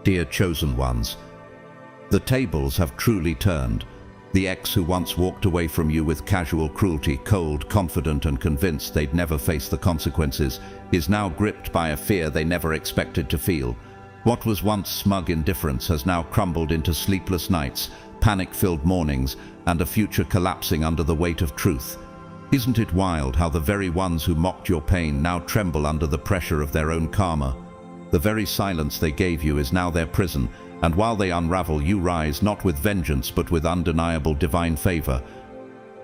Dear chosen ones, the tables have truly turned. The ex who once walked away from you with casual cruelty, cold, confident and convinced they'd never face the consequences, is now gripped by a fear they never expected to feel. What was once smug indifference has now crumbled into sleepless nights, panic-filled mornings, and a future collapsing under the weight of truth. Isn't it wild how the very ones who mocked your pain now tremble under the pressure of their own karma? The very silence they gave you is now their prison, and while they unravel, you rise not with vengeance but with undeniable divine favor.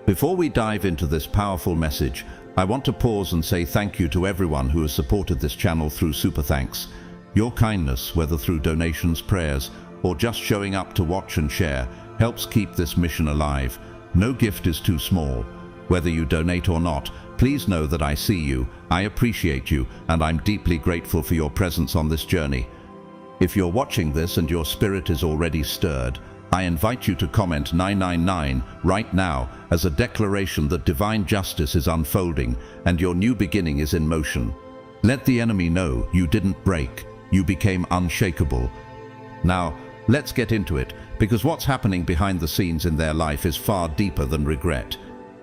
Before we dive into this powerful message, I want to pause and say thank you to everyone who has supported this channel through Super Thanks. Your kindness, whether through donations, prayers, or just showing up to watch and share, helps keep this mission alive. No gift is too small. Whether you donate or not, please know that I see you, I appreciate you, and I'm deeply grateful for your presence on this journey. If you're watching this and your spirit is already stirred, I invite you to comment 999 right now as a declaration that divine justice is unfolding and your new beginning is in motion. Let the enemy know you didn't break, you became unshakable. Now, let's get into it, because what's happening behind the scenes in their life is far deeper than regret.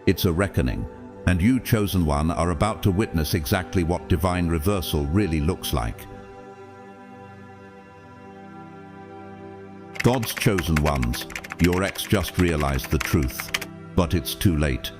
It's a reckoning, and you, chosen one, are about to witness exactly what divine reversal really looks like. God's chosen ones, your ex just realized the truth, but it's too late.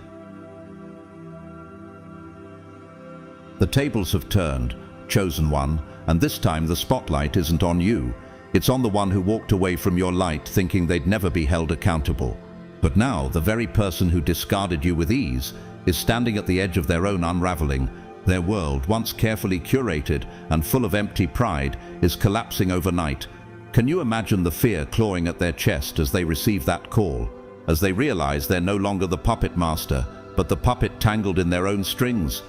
The tables have turned, chosen one, and this time the spotlight isn't on you. It's on the one who walked away from your light thinking they'd never be held accountable. But now, the very person who discarded you with ease is standing at the edge of their own unraveling. Their world, once carefully curated and full of empty pride, is collapsing overnight. Can you imagine the fear clawing at their chest as they receive that call? As they realize they're no longer the puppet master, but the puppet tangled in their own strings?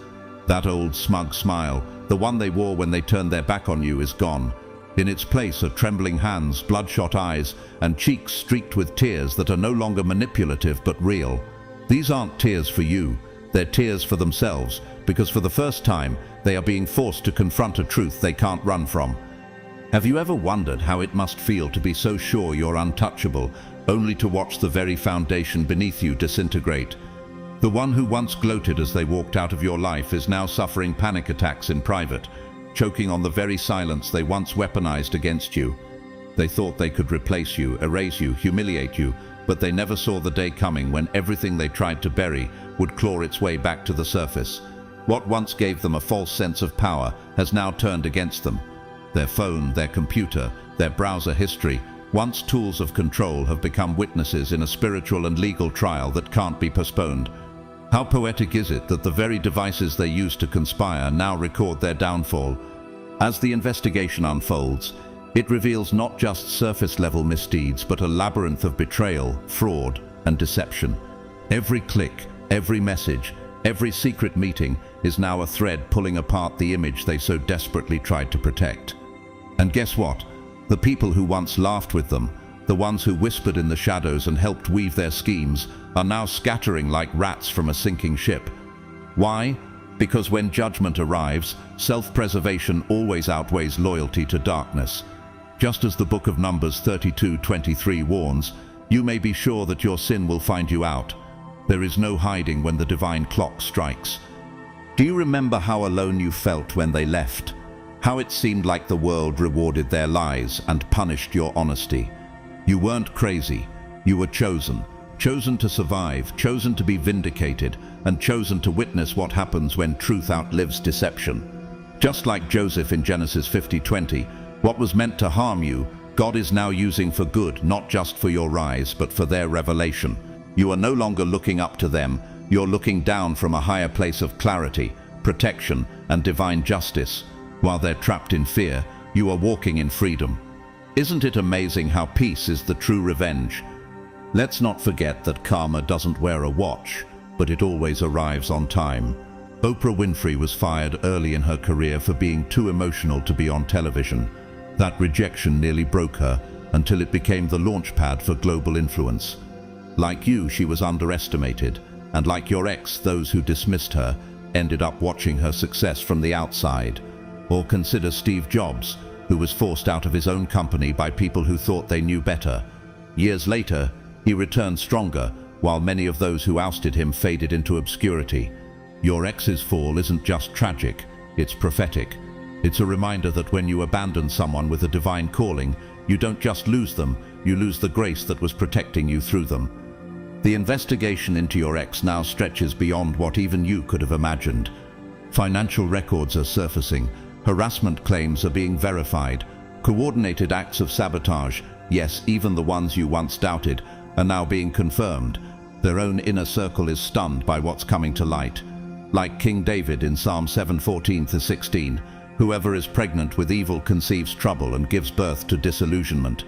That old smug smile, the one they wore when they turned their back on you, is gone. In its place are trembling hands, bloodshot eyes, and cheeks streaked with tears that are no longer manipulative but real. These aren't tears for you, they're tears for themselves, because for the first time, they are being forced to confront a truth they can't run from. Have you ever wondered how it must feel to be so sure you're untouchable, only to watch the very foundation beneath you disintegrate? The one who once gloated as they walked out of your life is now suffering panic attacks in private, choking on the very silence they once weaponized against you. They thought they could replace you, erase you, humiliate you, but they never saw the day coming when everything they tried to bury would claw its way back to the surface. What once gave them a false sense of power has now turned against them. Their phone, their computer, their browser history, once tools of control, have become witnesses in a spiritual and legal trial that can't be postponed. How poetic is it that the very devices they used to conspire now record their downfall? As the investigation unfolds, it reveals not just surface-level misdeeds, but a labyrinth of betrayal, fraud, and deception. Every click, every message, every secret meeting is now a thread pulling apart the image they so desperately tried to protect. And guess what? The people who once laughed with them, the ones who whispered in the shadows and helped weave their schemes, are now scattering like rats from a sinking ship. Why? Because when judgment arrives, self-preservation always outweighs loyalty to darkness. Just as the book of Numbers 32:23 warns, you may be sure that your sin will find you out. There is no hiding when the divine clock strikes. Do you remember how alone you felt when they left? How it seemed like the world rewarded their lies and punished your honesty? You weren't crazy. You were chosen. Chosen to survive, chosen to be vindicated, and chosen to witness what happens when truth outlives deception. Just like Joseph in Genesis 50:20, what was meant to harm you, God is now using for good, not just for your rise, but for their revelation. You are no longer looking up to them, you're looking down from a higher place of clarity, protection, and divine justice. While they're trapped in fear, you are walking in freedom. Isn't it amazing how peace is the true revenge? Let's not forget that karma doesn't wear a watch, but it always arrives on time. Oprah Winfrey was fired early in her career for being too emotional to be on television. That rejection nearly broke her until it became the launchpad for global influence. Like you, she was underestimated, and like your ex, those who dismissed her ended up watching her success from the outside. Or consider Steve Jobs, who was forced out of his own company by people who thought they knew better. Years later, he returned stronger, while many of those who ousted him faded into obscurity. Your ex's fall isn't just tragic, it's prophetic. It's a reminder that when you abandon someone with a divine calling, you don't just lose them, you lose the grace that was protecting you through them. The investigation into your ex now stretches beyond what even you could have imagined. Financial records are surfacing, harassment claims are being verified, coordinated acts of sabotage, yes, even the ones you once doubted, are now being confirmed. Their own inner circle is stunned by what's coming to light. Like King David in Psalm 7:14-16, whoever is pregnant with evil conceives trouble and gives birth to disillusionment.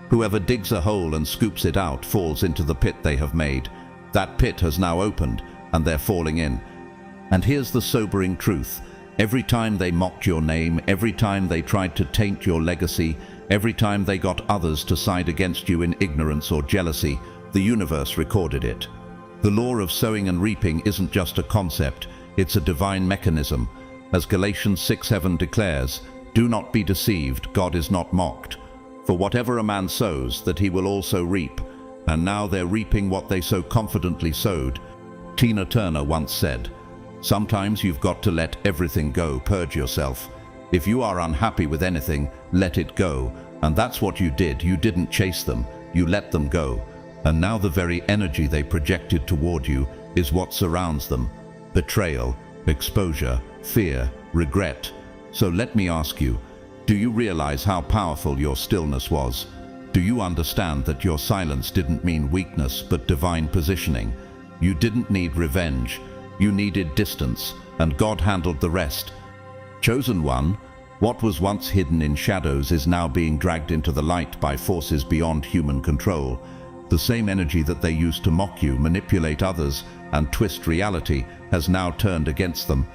Whoever digs a hole and scoops it out falls into the pit they have made. That pit has now opened, and they're falling in. And here's the sobering truth. Every time they mocked your name, every time they tried to taint your legacy, every time they got others to side against you in ignorance or jealousy, the universe recorded it. The law of sowing and reaping isn't just a concept, it's a divine mechanism. As Galatians 6:7 declares, "Do not be deceived, God is not mocked. For whatever a man sows, that he will also reap. And now they're reaping what they so confidently sowed." Tina Turner once said, "Sometimes you've got to let everything go, purge yourself. If you are unhappy with anything, let it go." And that's what you did. You didn't chase them, you let them go. And now the very energy they projected toward you is what surrounds them. Betrayal, exposure, fear, regret. So let me ask you, do you realize how powerful your stillness was? Do you understand that your silence didn't mean weakness but divine positioning? You didn't need revenge, you needed distance, and God handled the rest. Chosen one, what was once hidden in shadows is now being dragged into the light by forces beyond human control. The same energy that they used to mock you, manipulate others, and twist reality has now turned against them.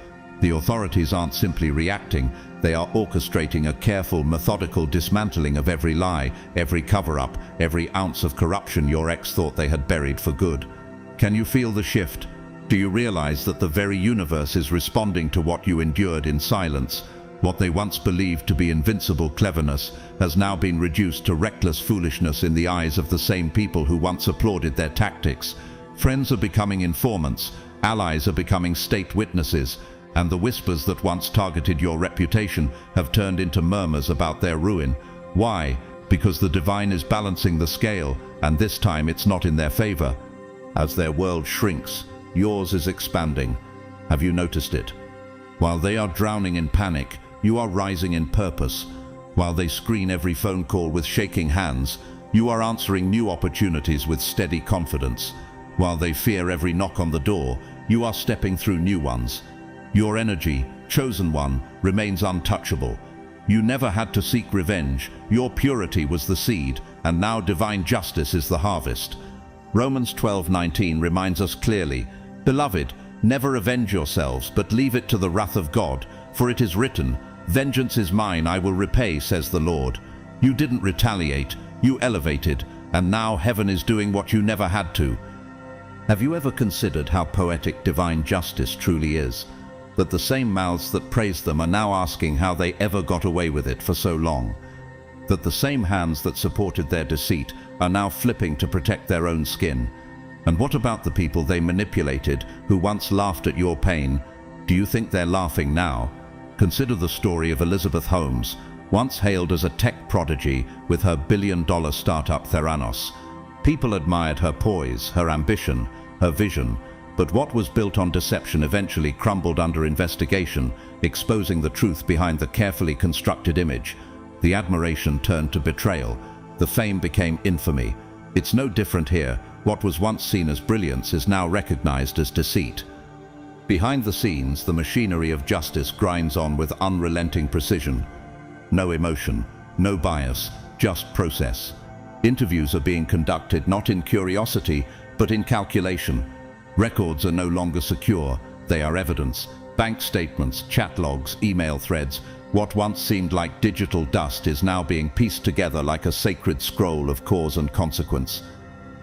The authorities aren't simply reacting, they are orchestrating a careful, methodical dismantling of every lie, every cover-up, every ounce of corruption your ex thought they had buried for good. Can you feel the shift? Do you realize that the very universe is responding to what you endured in silence? What they once believed to be invincible cleverness has now been reduced to reckless foolishness in the eyes of the same people who once applauded their tactics. Friends are becoming informants, allies are becoming state witnesses, and the whispers that once targeted your reputation have turned into murmurs about their ruin. Why? Because the divine is balancing the scale, and this time it's not in their favor. As their world shrinks, yours is expanding. Have you noticed it? While they are drowning in panic, you are rising in purpose. While they screen every phone call with shaking hands, you are answering new opportunities with steady confidence. While they fear every knock on the door, you are stepping through new ones. Your energy, chosen one, remains untouchable. You never had to seek revenge. Your purity was the seed, and now divine justice is the harvest. Romans 12:19 reminds us clearly, "Beloved, never avenge yourselves, but leave it to the wrath of God, for it is written, 'Vengeance is mine, I will repay,' says the Lord." You didn't retaliate, you elevated, and now heaven is doing what you never had to. Have you ever considered how poetic divine justice truly is? That the same mouths that praised them are now asking how they ever got away with it for so long. That the same hands that supported their deceit are now flipping to protect their own skin. And what about the people they manipulated who once laughed at your pain? Do you think they're laughing now? Consider the story of Elizabeth Holmes, once hailed as a tech prodigy with her billion-dollar startup Theranos. People admired her poise, her ambition, her vision, but what was built on deception eventually crumbled under investigation, exposing the truth behind the carefully constructed image. The admiration turned to betrayal. The fame became infamy. It's no different here. What was once seen as brilliance is now recognized as deceit. Behind the scenes, the machinery of justice grinds on with unrelenting precision. No emotion, no bias, just process. Interviews are being conducted not in curiosity, but in calculation. Records are no longer secure, they are evidence. Bank statements, chat logs, email threads. What once seemed like digital dust is now being pieced together like a sacred scroll of cause and consequence.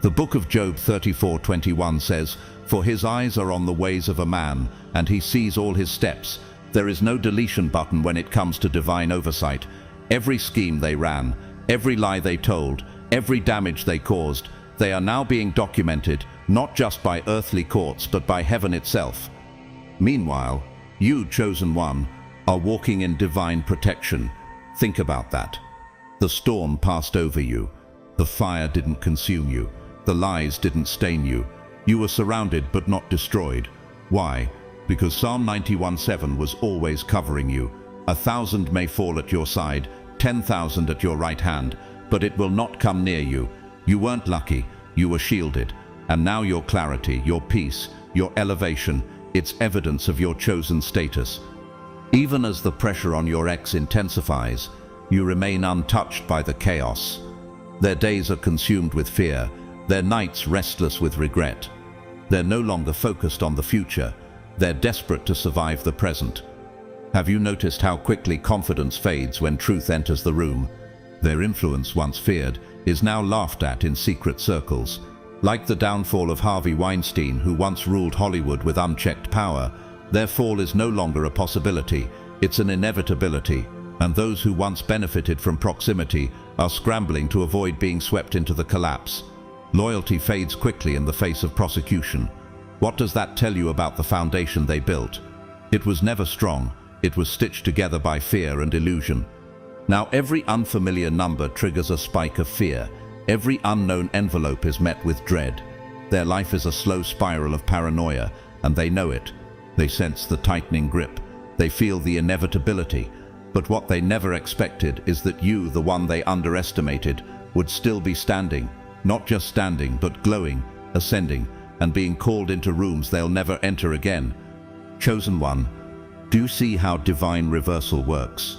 The book of Job 34:21 says, "For his eyes are on the ways of a man, and he sees all his steps." There is no deletion button when it comes to divine oversight. Every scheme they ran, every lie they told, every damage they caused, they are now being documented, not just by earthly courts, but by heaven itself. Meanwhile, you, Chosen One, are walking in divine protection. Think about that. The storm passed over you. The fire didn't consume you. The lies didn't stain you. You were surrounded but not destroyed. Why? Because Psalm 91:7 was always covering you. 1,000 may fall at your side, 10,000 at your right hand, but it will not come near you. You weren't lucky, you were shielded. And now your clarity, your peace, your elevation, it's evidence of your chosen status. Even as the pressure on your ex intensifies, you remain untouched by the chaos. Their days are consumed with fear, their nights restless with regret. They're no longer focused on the future, they're desperate to survive the present. Have you noticed how quickly confidence fades when truth enters the room? Their influence, once feared, is now laughed at in secret circles. Like the downfall of Harvey Weinstein, who once ruled Hollywood with unchecked power, their fall is no longer a possibility, it's an inevitability, and those who once benefited from proximity are scrambling to avoid being swept into the collapse. Loyalty fades quickly in the face of prosecution. What does that tell you about the foundation they built? It was never strong, it was stitched together by fear and illusion. Now every unfamiliar number triggers a spike of fear. Every unknown envelope is met with dread. Their life is a slow spiral of paranoia, and they know it. They sense the tightening grip. They feel the inevitability. But what they never expected is that you, the one they underestimated, would still be standing. Not just standing, but glowing, ascending, and being called into rooms they'll never enter again. Chosen One, do you see how divine reversal works?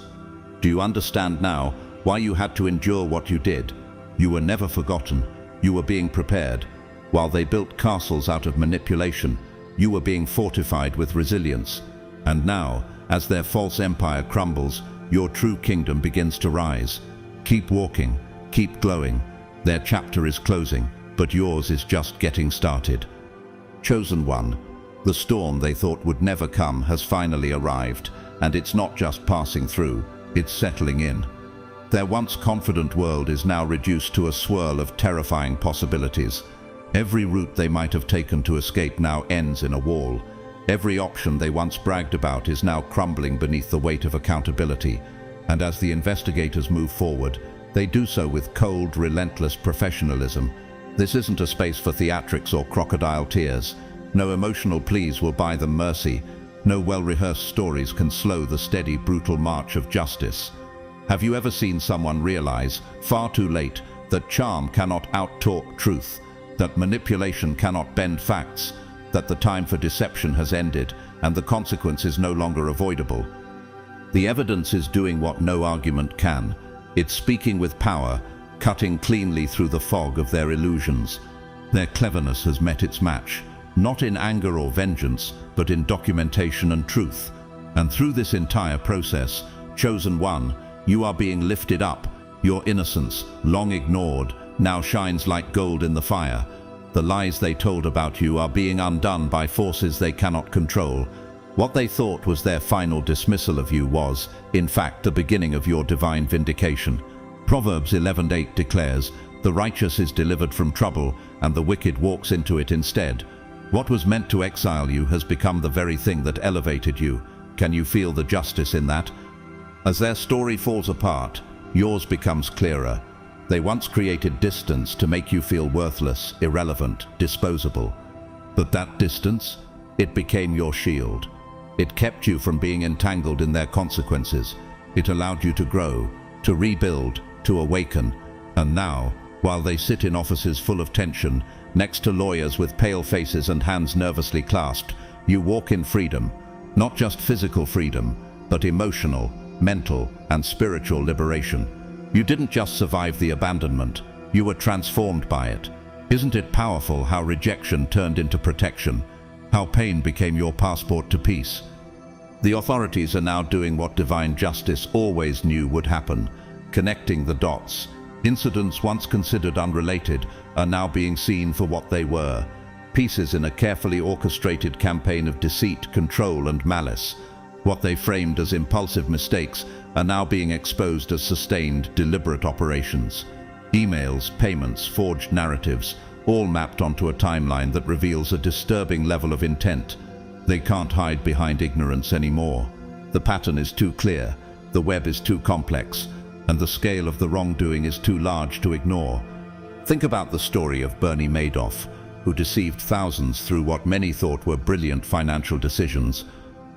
Do you understand now why you had to endure what you did? You were never forgotten. You were being prepared. While they built castles out of manipulation, you were being fortified with resilience. And now, as their false empire crumbles, your true kingdom begins to rise. Keep walking, keep glowing. Their chapter is closing, but yours is just getting started. Chosen One, the storm they thought would never come has finally arrived, and it's not just passing through, it's settling in. Their once confident world is now reduced to a swirl of terrifying possibilities. Every route they might have taken to escape now ends in a wall. Every option they once bragged about is now crumbling beneath the weight of accountability. And as the investigators move forward, they do so with cold, relentless professionalism. This isn't a space for theatrics or crocodile tears. No emotional pleas will buy them mercy. No well-rehearsed stories can slow the steady, brutal march of justice. Have you ever seen someone realize, far too late, that charm cannot out-talk truth, that manipulation cannot bend facts, that the time for deception has ended, and the consequence is no longer avoidable? The evidence is doing what no argument can. It's speaking with power, cutting cleanly through the fog of their illusions. Their cleverness has met its match, not in anger or vengeance, but in documentation and truth. And through this entire process, Chosen One, you are being lifted up. Your innocence, long ignored, now shines like gold in the fire. The lies they told about you are being undone by forces they cannot control. What they thought was their final dismissal of you was, in fact, the beginning of your divine vindication. Proverbs 11:8 declares, "The righteous is delivered from trouble, and the wicked walks into it instead." What was meant to exile you has become the very thing that elevated you. Can you feel the justice in that? As their story falls apart, yours becomes clearer. They once created distance to make you feel worthless, irrelevant, disposable. But that distance, it became your shield. It kept you from being entangled in their consequences. It allowed you to grow, to rebuild, to awaken. And now, while they sit in offices full of tension, next to lawyers with pale faces and hands nervously clasped, you walk in freedom. Not just physical freedom, but emotional, mental, and spiritual liberation. You didn't just survive the abandonment, you were transformed by it. Isn't it powerful how rejection turned into protection? How pain became your passport to peace? The authorities are now doing what divine justice always knew would happen, connecting the dots. Incidents once considered unrelated are now being seen for what they were, pieces in a carefully orchestrated campaign of deceit, control, and malice. What they framed as impulsive mistakes are now being exposed as sustained, deliberate operations. Emails, payments, forged narratives, all mapped onto a timeline that reveals a disturbing level of intent. They can't hide behind ignorance anymore. The pattern is too clear, the web is too complex, and the scale of the wrongdoing is too large to ignore. Think about the story of Bernie Madoff, who deceived thousands through what many thought were brilliant financial decisions.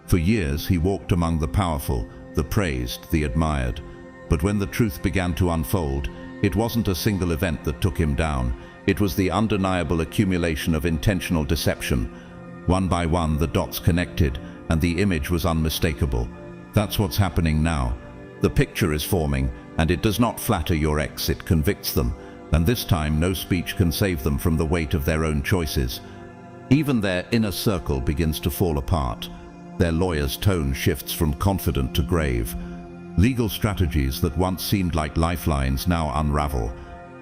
For years, he walked among the powerful, the praised, the admired. But when the truth began to unfold, it wasn't a single event that took him down. It was the undeniable accumulation of intentional deception. One by one, the dots connected, and the image was unmistakable. That's what's happening now. The picture is forming, and it does not flatter your ex, it convicts them. And this time, no speech can save them from the weight of their own choices. Even their inner circle begins to fall apart. Their lawyer's tone shifts from confident to grave. Legal strategies that once seemed like lifelines now unravel.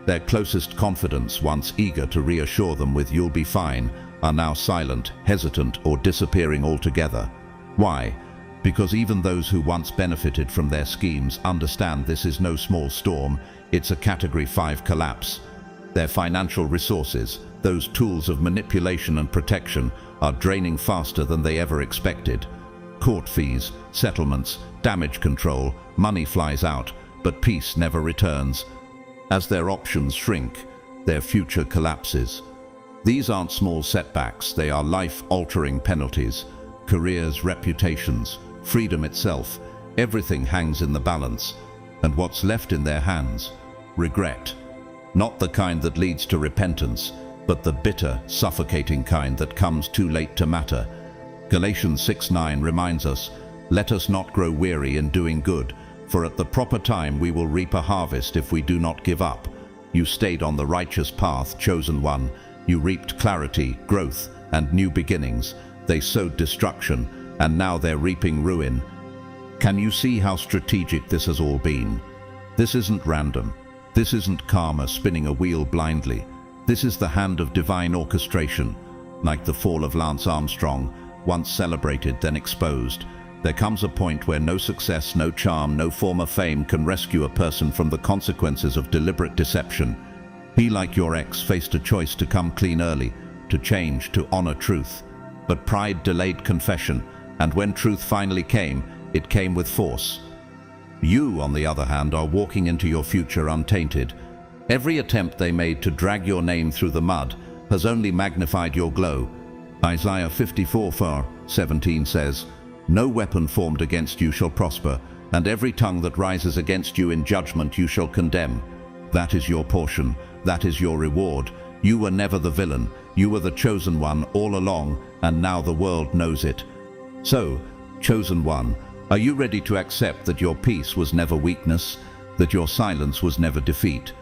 Their closest confidants, once eager to reassure them with "you'll be fine," are now silent, hesitant, or disappearing altogether. Why? Because even those who once benefited from their schemes understand this is no small storm, it's a Category 5 collapse. Their financial resources, those tools of manipulation and protection, are draining faster than they ever expected. Court fees, settlements, damage control, money flies out, but peace never returns. As their options shrink, their future collapses. These aren't small setbacks, they are life-altering penalties. Careers, reputations, freedom itself, everything hangs in the balance. And what's left in their hands? Regret. Not the kind that leads to repentance, but the bitter, suffocating kind that comes too late to matter. Galatians 6:9 reminds us, "Let us not grow weary in doing good, for at the proper time we will reap a harvest if we do not give up." You stayed on the righteous path, chosen one. You reaped clarity, growth, and new beginnings. They sowed destruction, and now they're reaping ruin. Can you see how strategic this has all been? This isn't random. This isn't karma spinning a wheel blindly. This is the hand of divine orchestration. Like the fall of Lance Armstrong, once celebrated, then exposed, there comes a point where no success, no charm, no form of fame can rescue a person from the consequences of deliberate deception. He, like your ex, faced a choice to come clean early, to change, to honor truth. But pride delayed confession, and when truth finally came, it came with force. You, on the other hand, are walking into your future untainted. Every attempt they made to drag your name through the mud has only magnified your glow. Isaiah 54:17 says, "No weapon formed against you shall prosper, and every tongue that rises against you in judgment you shall condemn." That is your portion. That is your reward. You were never the villain. You were the chosen one all along, and now the world knows it. So, chosen one, are you ready to accept that your peace was never weakness, that your silence was never defeat,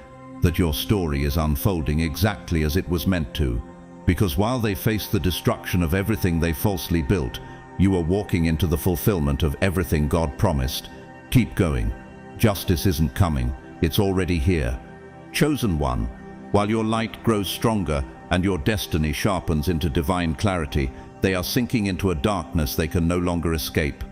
that your story is unfolding exactly as it was meant to? Because while they face the destruction of everything they falsely built, you are walking into the fulfillment of everything God promised. Keep going. Justice isn't coming. It's already here. Chosen one, while your light grows stronger and your destiny sharpens into divine clarity, they are sinking into a darkness they can no longer escape.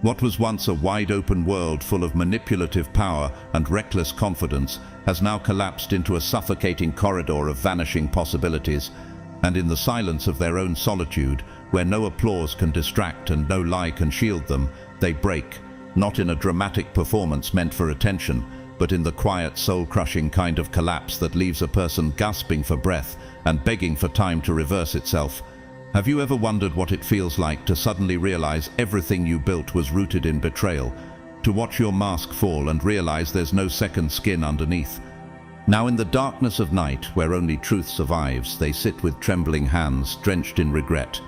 What was once a wide-open world full of manipulative power and reckless confidence has now collapsed into a suffocating corridor of vanishing possibilities. And in the silence of their own solitude, where no applause can distract and no lie can shield them, they break, not in a dramatic performance meant for attention, but in the quiet, soul-crushing kind of collapse that leaves a person gasping for breath and begging for time to reverse itself. Have you ever wondered what it feels like to suddenly realize everything you built was rooted in betrayal? To watch your mask fall and realize there's no second skin underneath? Now in the darkness of night, where only truth survives, they sit with trembling hands, drenched in regret.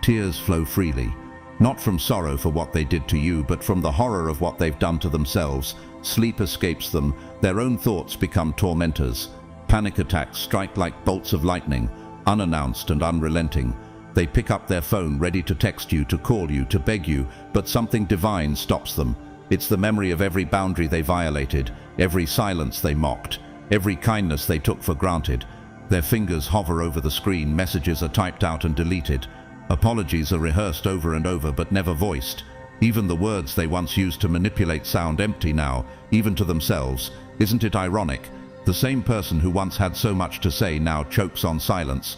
Tears flow freely, not from sorrow for what they did to you, but from the horror of what they've done to themselves. Sleep escapes them, their own thoughts become tormentors. Panic attacks strike like bolts of lightning, unannounced and unrelenting. They pick up their phone, ready to text you, to call you, to beg you, but something divine stops them. It's the memory of every boundary they violated, every silence they mocked, every kindness they took for granted. Their fingers hover over the screen, messages are typed out and deleted. Apologies are rehearsed over and over but never voiced. Even the words they once used to manipulate sound empty now, even to themselves. Isn't it ironic? The same person who once had so much to say now chokes on silence.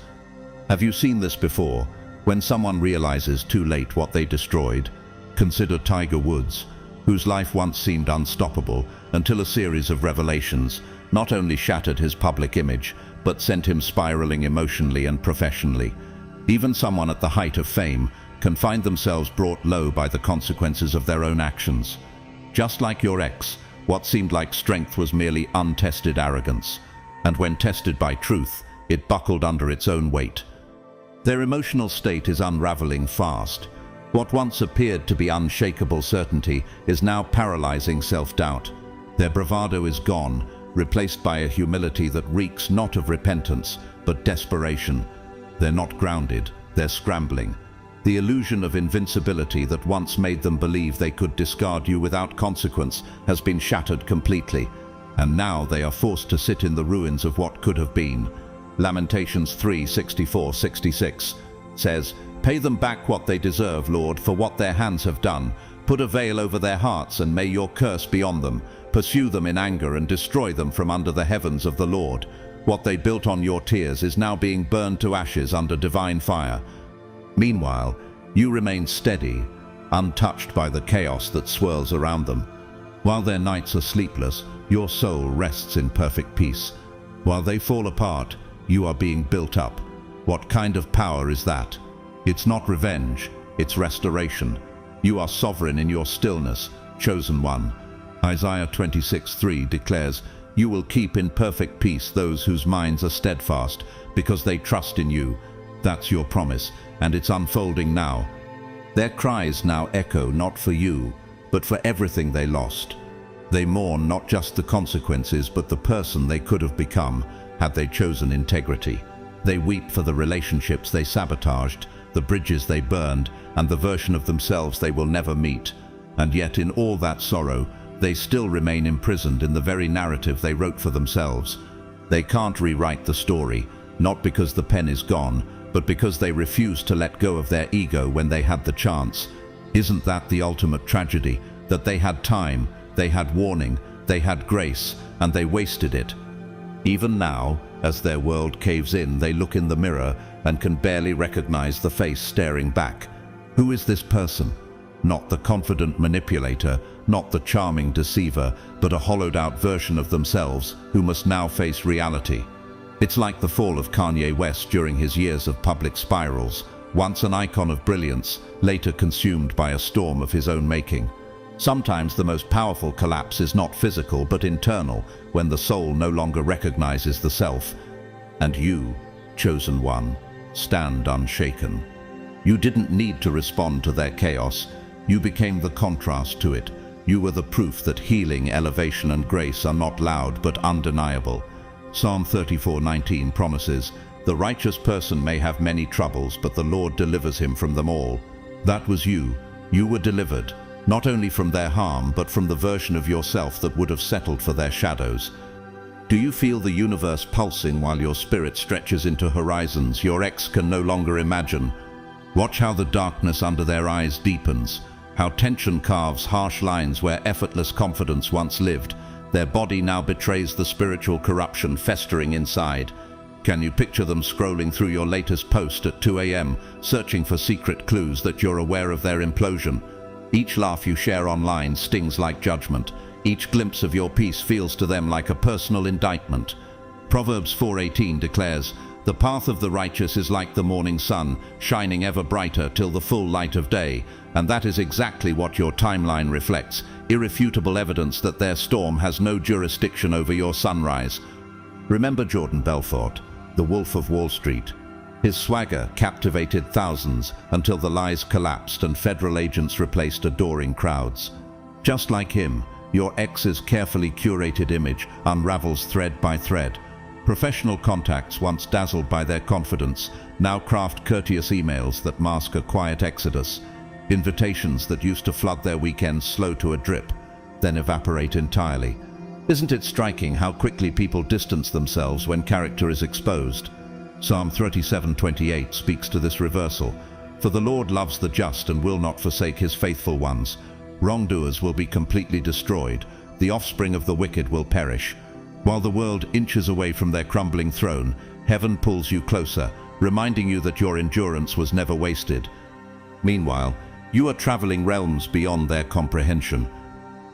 Have you seen this before? When someone realizes too late what they destroyed? Consider Tiger Woods, whose life once seemed unstoppable until a series of revelations not only shattered his public image, but sent him spiraling emotionally and professionally. Even someone at the height of fame can find themselves brought low by the consequences of their own actions. Just like your ex, what seemed like strength was merely untested arrogance, and when tested by truth, it buckled under its own weight. Their emotional state is unraveling fast. What once appeared to be unshakable certainty is now paralyzing self-doubt. Their bravado is gone, replaced by a humility that reeks not of repentance, but desperation. They're not grounded, they're scrambling. The illusion of invincibility that once made them believe they could discard you without consequence has been shattered completely, and now they are forced to sit in the ruins of what could have been. Lamentations 3:64-66 says, "Pay them back what they deserve, Lord, for what their hands have done. Put a veil over their hearts, and may your curse be on them. Pursue them in anger and destroy them from under the heavens of the Lord. What they built on your tears is now being burned to ashes under divine fire." Meanwhile, you remain steady, untouched by the chaos that swirls around them. While their nights are sleepless, your soul rests in perfect peace. While they fall apart, you are being built up. What kind of power is that? It's not revenge, it's restoration. You are sovereign in your stillness, chosen one. Isaiah 26:3 declares, "You will keep in perfect peace those whose minds are steadfast, because they trust in you." That's your promise, and it's unfolding now. Their cries now echo not for you, but for everything they lost. They mourn not just the consequences, but the person they could have become had they chosen integrity. They weep for the relationships they sabotaged, the bridges they burned, and the version of themselves they will never meet. And yet in all that sorrow, they still remain imprisoned in the very narrative they wrote for themselves. They can't rewrite the story, not because the pen is gone, but because they refused to let go of their ego when they had the chance. Isn't that the ultimate tragedy? That they had time, they had warning, they had grace, and they wasted it. Even now, as their world caves in, they look in the mirror and can barely recognize the face staring back. Who is this person? Not the confident manipulator, not the charming deceiver, but a hollowed-out version of themselves who must now face reality. It's like the fall of Kanye West during his years of public spirals, once an icon of brilliance, later consumed by a storm of his own making. Sometimes the most powerful collapse is not physical but internal, when the soul no longer recognizes the self. And you, chosen one, stand unshaken. You didn't need to respond to their chaos. You became the contrast to it. You were the proof that healing, elevation, and grace are not loud but undeniable. Psalm 34:19 promises, "The righteous person may have many troubles, but the Lord delivers him from them all." That was you. You were delivered, not only from their harm, but from the version of yourself that would have settled for their shadows. Do you feel the universe pulsing while your spirit stretches into horizons your ex can no longer imagine? Watch how the darkness under their eyes deepens, how tension carves harsh lines where effortless confidence once lived. Their body now betrays the spiritual corruption festering inside. Can you picture them scrolling through your latest post at 2 a.m., searching for secret clues that you're aware of their implosion? Each laugh you share online stings like judgment. Each glimpse of your peace feels to them like a personal indictment. Proverbs 4:18 declares, "The path of the righteous is like the morning sun, shining ever brighter till the full light of day." And that is exactly what your timeline reflects, irrefutable evidence that their storm has no jurisdiction over your sunrise. Remember Jordan Belfort, the Wolf of Wall Street. His swagger captivated thousands until the lies collapsed and federal agents replaced adoring crowds. Just like him, your ex's carefully curated image unravels thread by thread. Professional contacts, once dazzled by their confidence, now craft courteous emails that mask a quiet exodus. Invitations that used to flood their weekends slow to a drip, then evaporate entirely. Isn't it striking how quickly people distance themselves when character is exposed? Psalm 37:28 speaks to this reversal. For the Lord loves the just and will not forsake his faithful ones. Wrongdoers will be completely destroyed. The offspring of the wicked will perish. While the world inches away from their crumbling throne, heaven pulls you closer, reminding you that your endurance was never wasted. Meanwhile, you are traveling realms beyond their comprehension.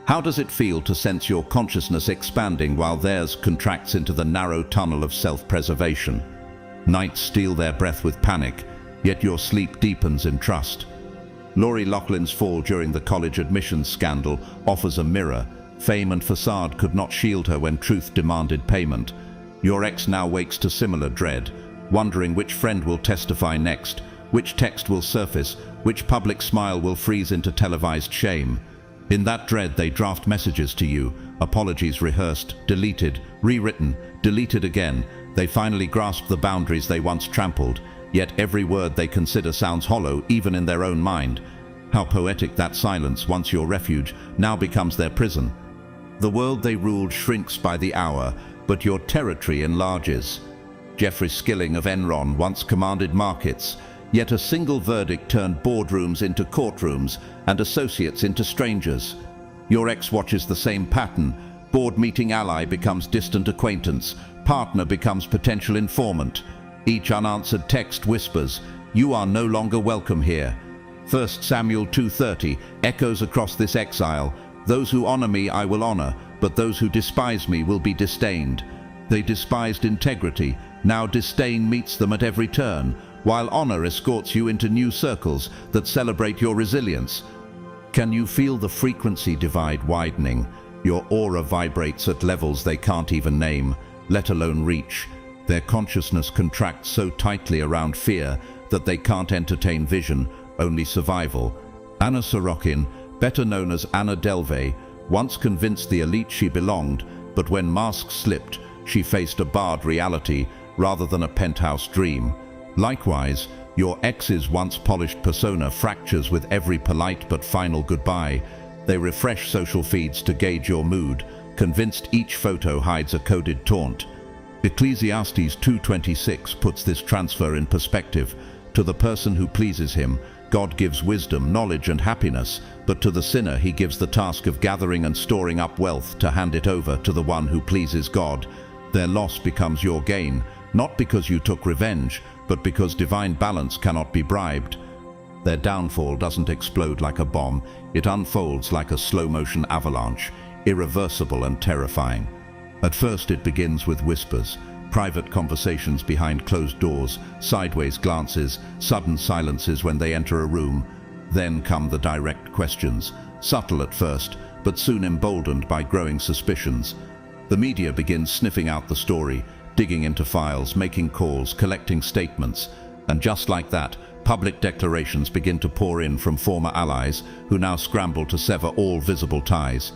How does it feel to sense your consciousness expanding while theirs contracts into the narrow tunnel of self-preservation? Nights steal their breath with panic, yet your sleep deepens in trust. Lori Loughlin's fall during the college admissions scandal offers a mirror. Fame and facade could not shield her when truth demanded payment. Your ex now wakes to similar dread, wondering which friend will testify next, which text will surface, which public smile will freeze into televised shame. In that dread they draft messages to you, apologies rehearsed, deleted, rewritten, deleted again. They finally grasp the boundaries they once trampled, yet every word they consider sounds hollow even in their own mind. How poetic that silence, once your refuge, now becomes their prison. The world they ruled shrinks by the hour, but your territory enlarges. Jeffrey Skilling of Enron once commanded markets, yet a single verdict turned boardrooms into courtrooms and associates into strangers. Your ex watches the same pattern. Board meeting ally becomes distant acquaintance, partner becomes potential informant. Each unanswered text whispers, "You are no longer welcome here." 1 Samuel 2:30 echoes across this exile, "Those who honor me I will honor, but those who despise me will be disdained." They despised integrity, now disdain meets them at every turn, while honor escorts you into new circles that celebrate your resilience. Can you feel the frequency divide widening? Your aura vibrates at levels they can't even name, let alone reach. Their consciousness contracts so tightly around fear that they can't entertain vision, only survival. Anna Sorokin, better known as Anna Delvey, once convinced the elite she belonged, but when masks slipped, she faced a barred reality rather than a penthouse dream. Likewise, your ex's once polished persona fractures with every polite but final goodbye. They refresh social feeds to gauge your mood, convinced each photo hides a coded taunt. Ecclesiastes 2:26 puts this transfer in perspective. To the person who pleases him, God gives wisdom, knowledge, and happiness, but to the sinner he gives the task of gathering and storing up wealth to hand it over to the one who pleases God. Their loss becomes your gain, not because you took revenge, but because divine balance cannot be bribed. Their downfall doesn't explode like a bomb, it unfolds like a slow-motion avalanche, irreversible and terrifying. At first it begins with whispers, private conversations behind closed doors, sideways glances, sudden silences when they enter a room. Then come the direct questions, subtle at first, but soon emboldened by growing suspicions. The media begins sniffing out the story, digging into files, making calls, collecting statements. And just like that, public declarations begin to pour in from former allies who now scramble to sever all visible ties.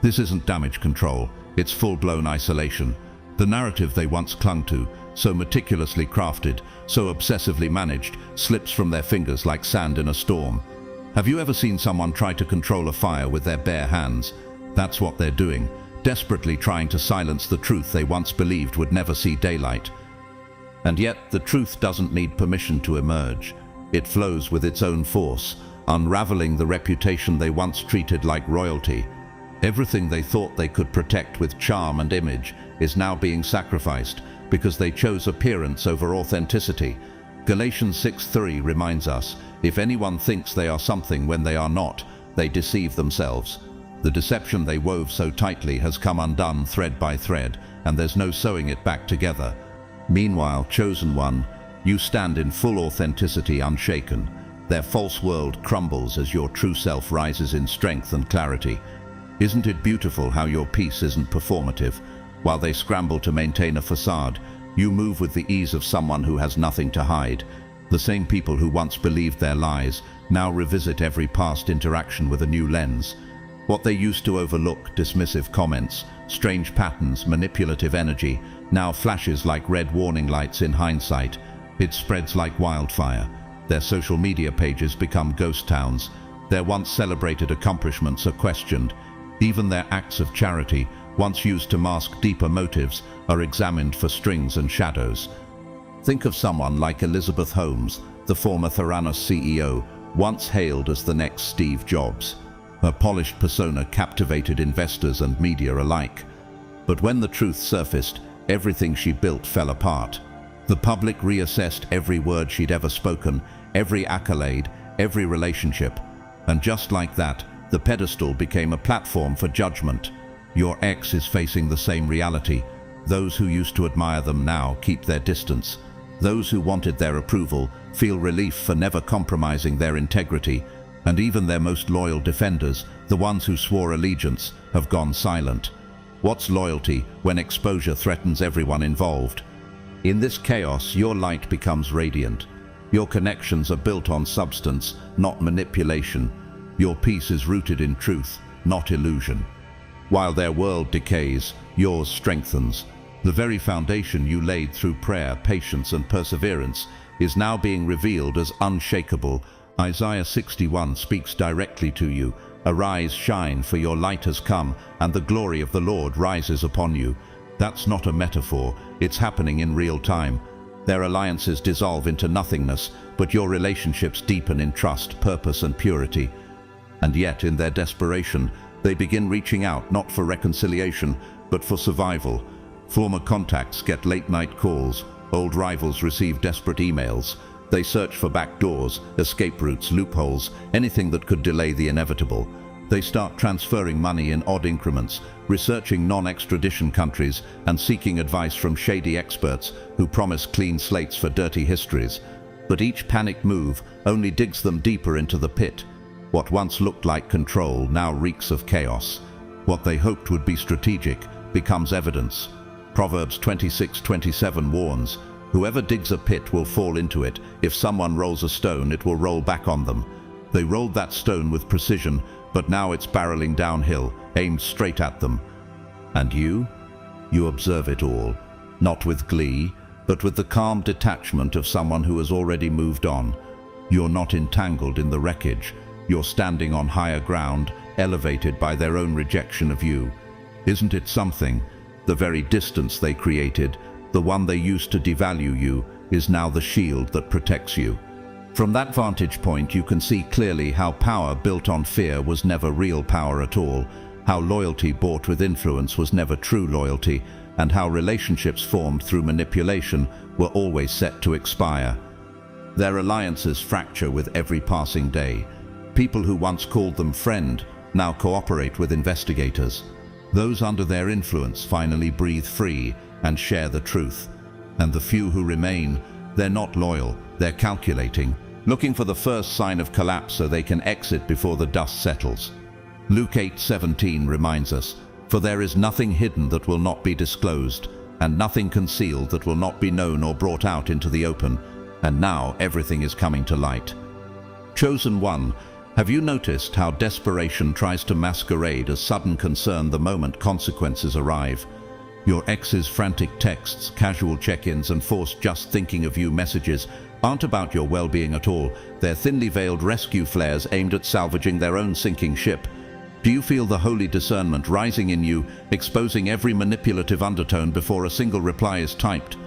This isn't damage control, it's full-blown isolation. The narrative they once clung to, so meticulously crafted, so obsessively managed, slips from their fingers like sand in a storm. Have you ever seen someone try to control a fire with their bare hands? That's what they're doing, desperately trying to silence the truth they once believed would never see daylight. And yet, the truth doesn't need permission to emerge. It flows with its own force, unraveling the reputation they once treated like royalty. Everything they thought they could protect with charm and image is now being sacrificed because they chose appearance over authenticity. Galatians 6:3 reminds us, if anyone thinks they are something when they are not, they deceive themselves. The deception they wove so tightly has come undone thread by thread, and there's no sewing it back together. Meanwhile, chosen one, you stand in full authenticity unshaken. Their false world crumbles as your true self rises in strength and clarity. Isn't it beautiful how your peace isn't performative? While they scramble to maintain a facade, you move with the ease of someone who has nothing to hide. The same people who once believed their lies now revisit every past interaction with a new lens. What they used to overlook, dismissive comments, strange patterns, manipulative energy, now flashes like red warning lights in hindsight. It spreads like wildfire. Their social media pages become ghost towns. Their once celebrated accomplishments are questioned. Even their acts of charity, once used to mask deeper motives, are examined for strings and shadows. Think of someone like Elizabeth Holmes, the former Theranos CEO, once hailed as the next Steve Jobs. Her polished persona captivated investors and media alike. But when the truth surfaced, everything she built fell apart. The public reassessed every word she'd ever spoken, every accolade, every relationship. And just like that, the pedestal became a platform for judgment. Your ex is facing the same reality. Those who used to admire them now keep their distance. Those who wanted their approval feel relief for never compromising their integrity. And even their most loyal defenders, the ones who swore allegiance, have gone silent. What's loyalty when exposure threatens everyone involved? In this chaos, your light becomes radiant. Your connections are built on substance, not manipulation. Your peace is rooted in truth, not illusion. While their world decays, yours strengthens. The very foundation you laid through prayer, patience, and perseverance is now being revealed as unshakable. Isaiah 61 speaks directly to you. Arise, shine, for your light has come, and the glory of the Lord rises upon you. That's not a metaphor, it's happening in real time. Their alliances dissolve into nothingness, but your relationships deepen in trust, purpose, and purity. And yet, in their desperation, they begin reaching out not for reconciliation, but for survival. Former contacts get late-night calls, old rivals receive desperate emails. They search for back doors, escape routes, loopholes, anything that could delay the inevitable. They start transferring money in odd increments, researching non-extradition countries, and seeking advice from shady experts who promise clean slates for dirty histories. But each panicked move only digs them deeper into the pit. What once looked like control now reeks of chaos. What they hoped would be strategic becomes evidence. Proverbs 26:27 warns, "Whoever digs a pit will fall into it. If someone rolls a stone, it will roll back on them." They rolled that stone with precision, but now it's barreling downhill, aimed straight at them. And you? You observe it all, not with glee, but with the calm detachment of someone who has already moved on. You're not entangled in the wreckage. You're standing on higher ground, elevated by their own rejection of you. Isn't it something? The very distance they created, the one they used to devalue you, is now the shield that protects you. From that vantage point, you can see clearly how power built on fear was never real power at all, how loyalty bought with influence was never true loyalty, and how relationships formed through manipulation were always set to expire. Their alliances fracture with every passing day. People who once called them friend now cooperate with investigators. Those under their influence finally breathe free and share the truth. And the few who remain, they're not loyal, they're calculating, looking for the first sign of collapse so they can exit before the dust settles. Luke 8:17 reminds us, "For there is nothing hidden that will not be disclosed, and nothing concealed that will not be known or brought out into the open." And now everything is coming to light. Chosen one, have you noticed how desperation tries to masquerade as sudden concern the moment consequences arrive? Your ex's frantic texts, casual check-ins, and forced just thinking of you messages aren't about your well-being at all. They're thinly veiled rescue flares aimed at salvaging their own sinking ship. Do you feel the holy discernment rising in you, exposing every manipulative undertone before a single reply is typed?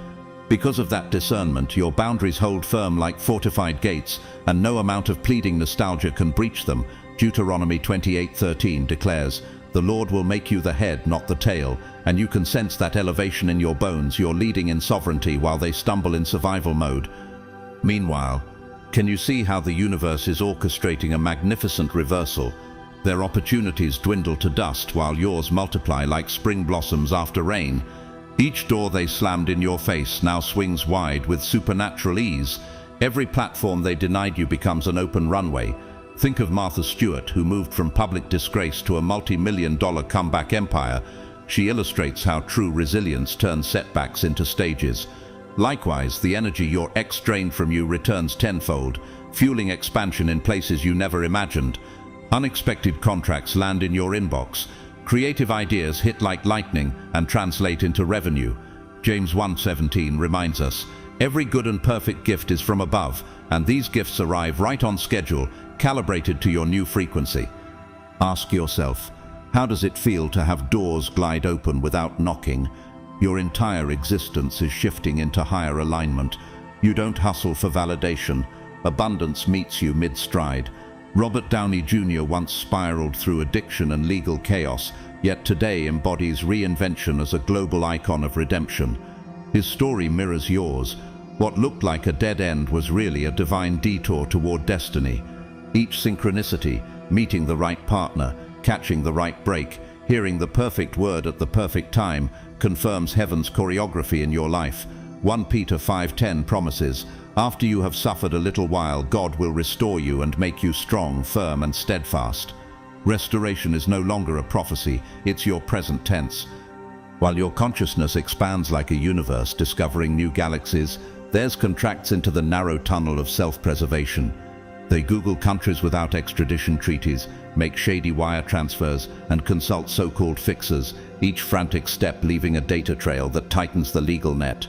Because of that discernment, your boundaries hold firm like fortified gates, and no amount of pleading nostalgia can breach them. Deuteronomy 28:13 declares, "The Lord will make you the head, not the tail," and you can sense that elevation in your bones. You're leading in sovereignty while they stumble in survival mode. Meanwhile, can you see how the universe is orchestrating a magnificent reversal? Their opportunities dwindle to dust while yours multiply like spring blossoms after rain. Each door they slammed in your face now swings wide with supernatural ease. Every platform they denied you becomes an open runway. Think of Martha Stewart, who moved from public disgrace to a multi-million-dollar comeback empire. She illustrates how true resilience turns setbacks into stages. Likewise, the energy your ex drained from you returns tenfold, fueling expansion in places you never imagined. Unexpected contracts land in your inbox. Creative ideas hit like lightning and translate into revenue. James 1:17 reminds us, "Every good and perfect gift is from above, and these gifts arrive right on schedule, calibrated to your new frequency." Ask yourself, how does it feel to have doors glide open without knocking? Your entire existence is shifting into higher alignment. You don't hustle for validation. Abundance meets you mid-stride. Robert Downey Jr. once spiraled through addiction and legal chaos, yet today embodies reinvention as a global icon of redemption. His story mirrors yours. What looked like a dead end was really a divine detour toward destiny. Each synchronicity, meeting the right partner, catching the right break, hearing the perfect word at the perfect time, confirms heaven's choreography in your life. 1 Peter 5:10 promises, after you have suffered a little while, God will restore you and make you strong, firm, and steadfast. Restoration is no longer a prophecy, it's your present tense. While your consciousness expands like a universe, discovering new galaxies, theirs contracts into the narrow tunnel of self-preservation. They Google countries without extradition treaties, make shady wire transfers, and consult so-called fixers, each frantic step leaving a data trail that tightens the legal net.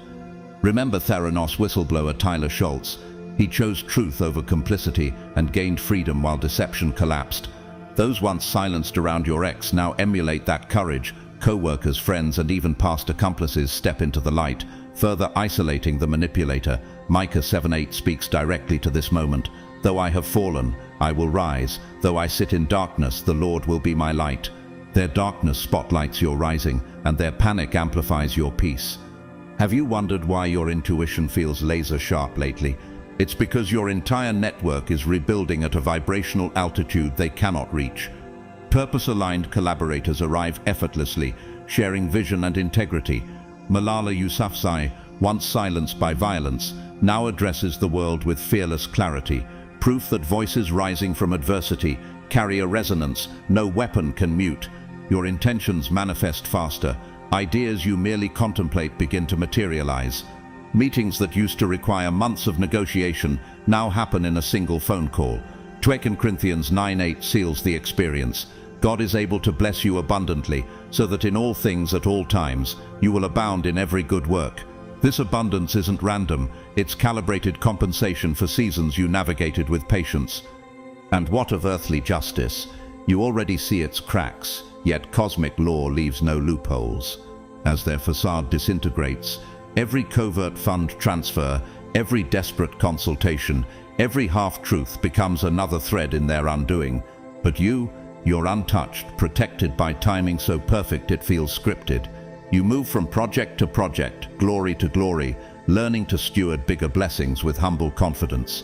Remember Theranos whistleblower Tyler Schultz. He chose truth over complicity and gained freedom while deception collapsed. Those once silenced around your ex now emulate that courage. Co-workers, friends, and even past accomplices step into the light, further isolating the manipulator. Micah 7:8 speaks directly to this moment. Though I have fallen, I will rise. Though I sit in darkness, the Lord will be my light. Their darkness spotlights your rising, and their panic amplifies your peace. Have you wondered why your intuition feels laser sharp lately? It's because your entire network is rebuilding at a vibrational altitude they cannot reach. Purpose-aligned collaborators arrive effortlessly, sharing vision and integrity. Malala Yousafzai, once silenced by violence, now addresses the world with fearless clarity, proof that voices rising from adversity carry a resonance no weapon can mute. Your intentions manifest faster. Ideas you merely contemplate begin to materialize. Meetings that used to require months of negotiation now happen in a single phone call. 2 Corinthians 9:8 seals the experience. God is able to bless you abundantly, so that in all things at all times you will abound in every good work. This abundance isn't random, it's calibrated compensation for seasons you navigated with patience. And what of earthly justice? You already see its cracks, yet cosmic law leaves no loopholes. As their facade disintegrates, every covert fund transfer, every desperate consultation, every half-truth becomes another thread in their undoing. But you're untouched, protected by timing so perfect it feels scripted. You move from project to project, glory to glory, learning to steward bigger blessings with humble confidence.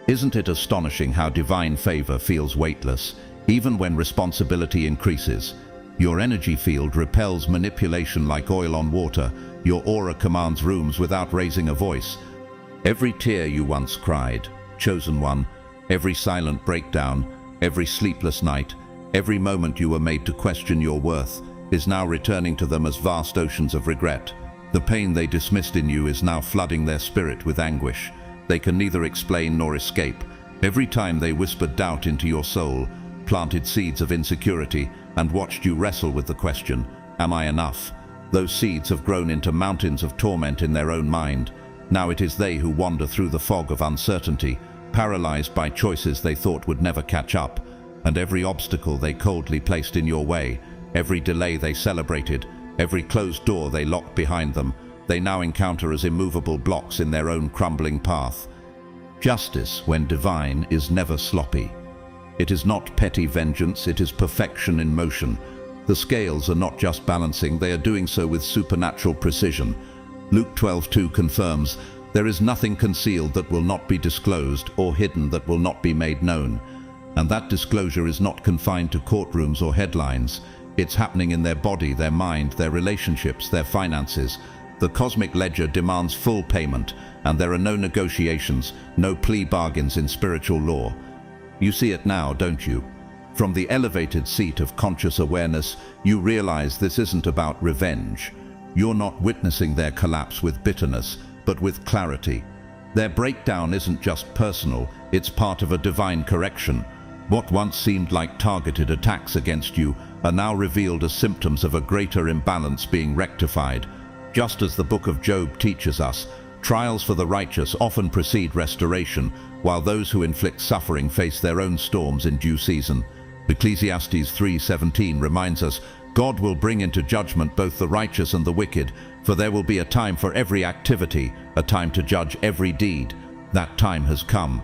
Isn't it astonishing how divine favor feels weightless, even when responsibility increases? Your energy field repels manipulation like oil on water. Your aura commands rooms without raising a voice. Every tear you once cried, chosen one, every silent breakdown, every sleepless night, every moment you were made to question your worth, is now returning to them as vast oceans of regret. The pain they dismissed in you is now flooding their spirit with anguish. They can neither explain nor escape. Every time they whispered doubt into your soul, planted seeds of insecurity, and watched you wrestle with the question, am I enough? Those seeds have grown into mountains of torment in their own mind. Now it is they who wander through the fog of uncertainty, paralyzed by choices they thought would never catch up. And every obstacle they coldly placed in your way, every delay they celebrated, every closed door they locked behind them, they now encounter as immovable blocks in their own crumbling path. Justice, when divine, is never sloppy. It is not petty vengeance, it is perfection in motion. The scales are not just balancing, they are doing so with supernatural precision. Luke 12:2 confirms, there is nothing concealed that will not be disclosed, or hidden that will not be made known. And that disclosure is not confined to courtrooms or headlines. It's happening in their body, their mind, their relationships, their finances. The cosmic ledger demands full payment, and there are no negotiations, no plea bargains in spiritual law. You see it now, don't you? From the elevated seat of conscious awareness, you realize this isn't about revenge. You're not witnessing their collapse with bitterness, but with clarity. Their breakdown isn't just personal, it's part of a divine correction. What once seemed like targeted attacks against you are now revealed as symptoms of a greater imbalance being rectified. Just as the book of Job teaches us, trials for the righteous often precede restoration, while those who inflict suffering face their own storms in due season. Ecclesiastes 3:17 reminds us, God will bring into judgment both the righteous and the wicked, for there will be a time for every activity, a time to judge every deed. That time has come.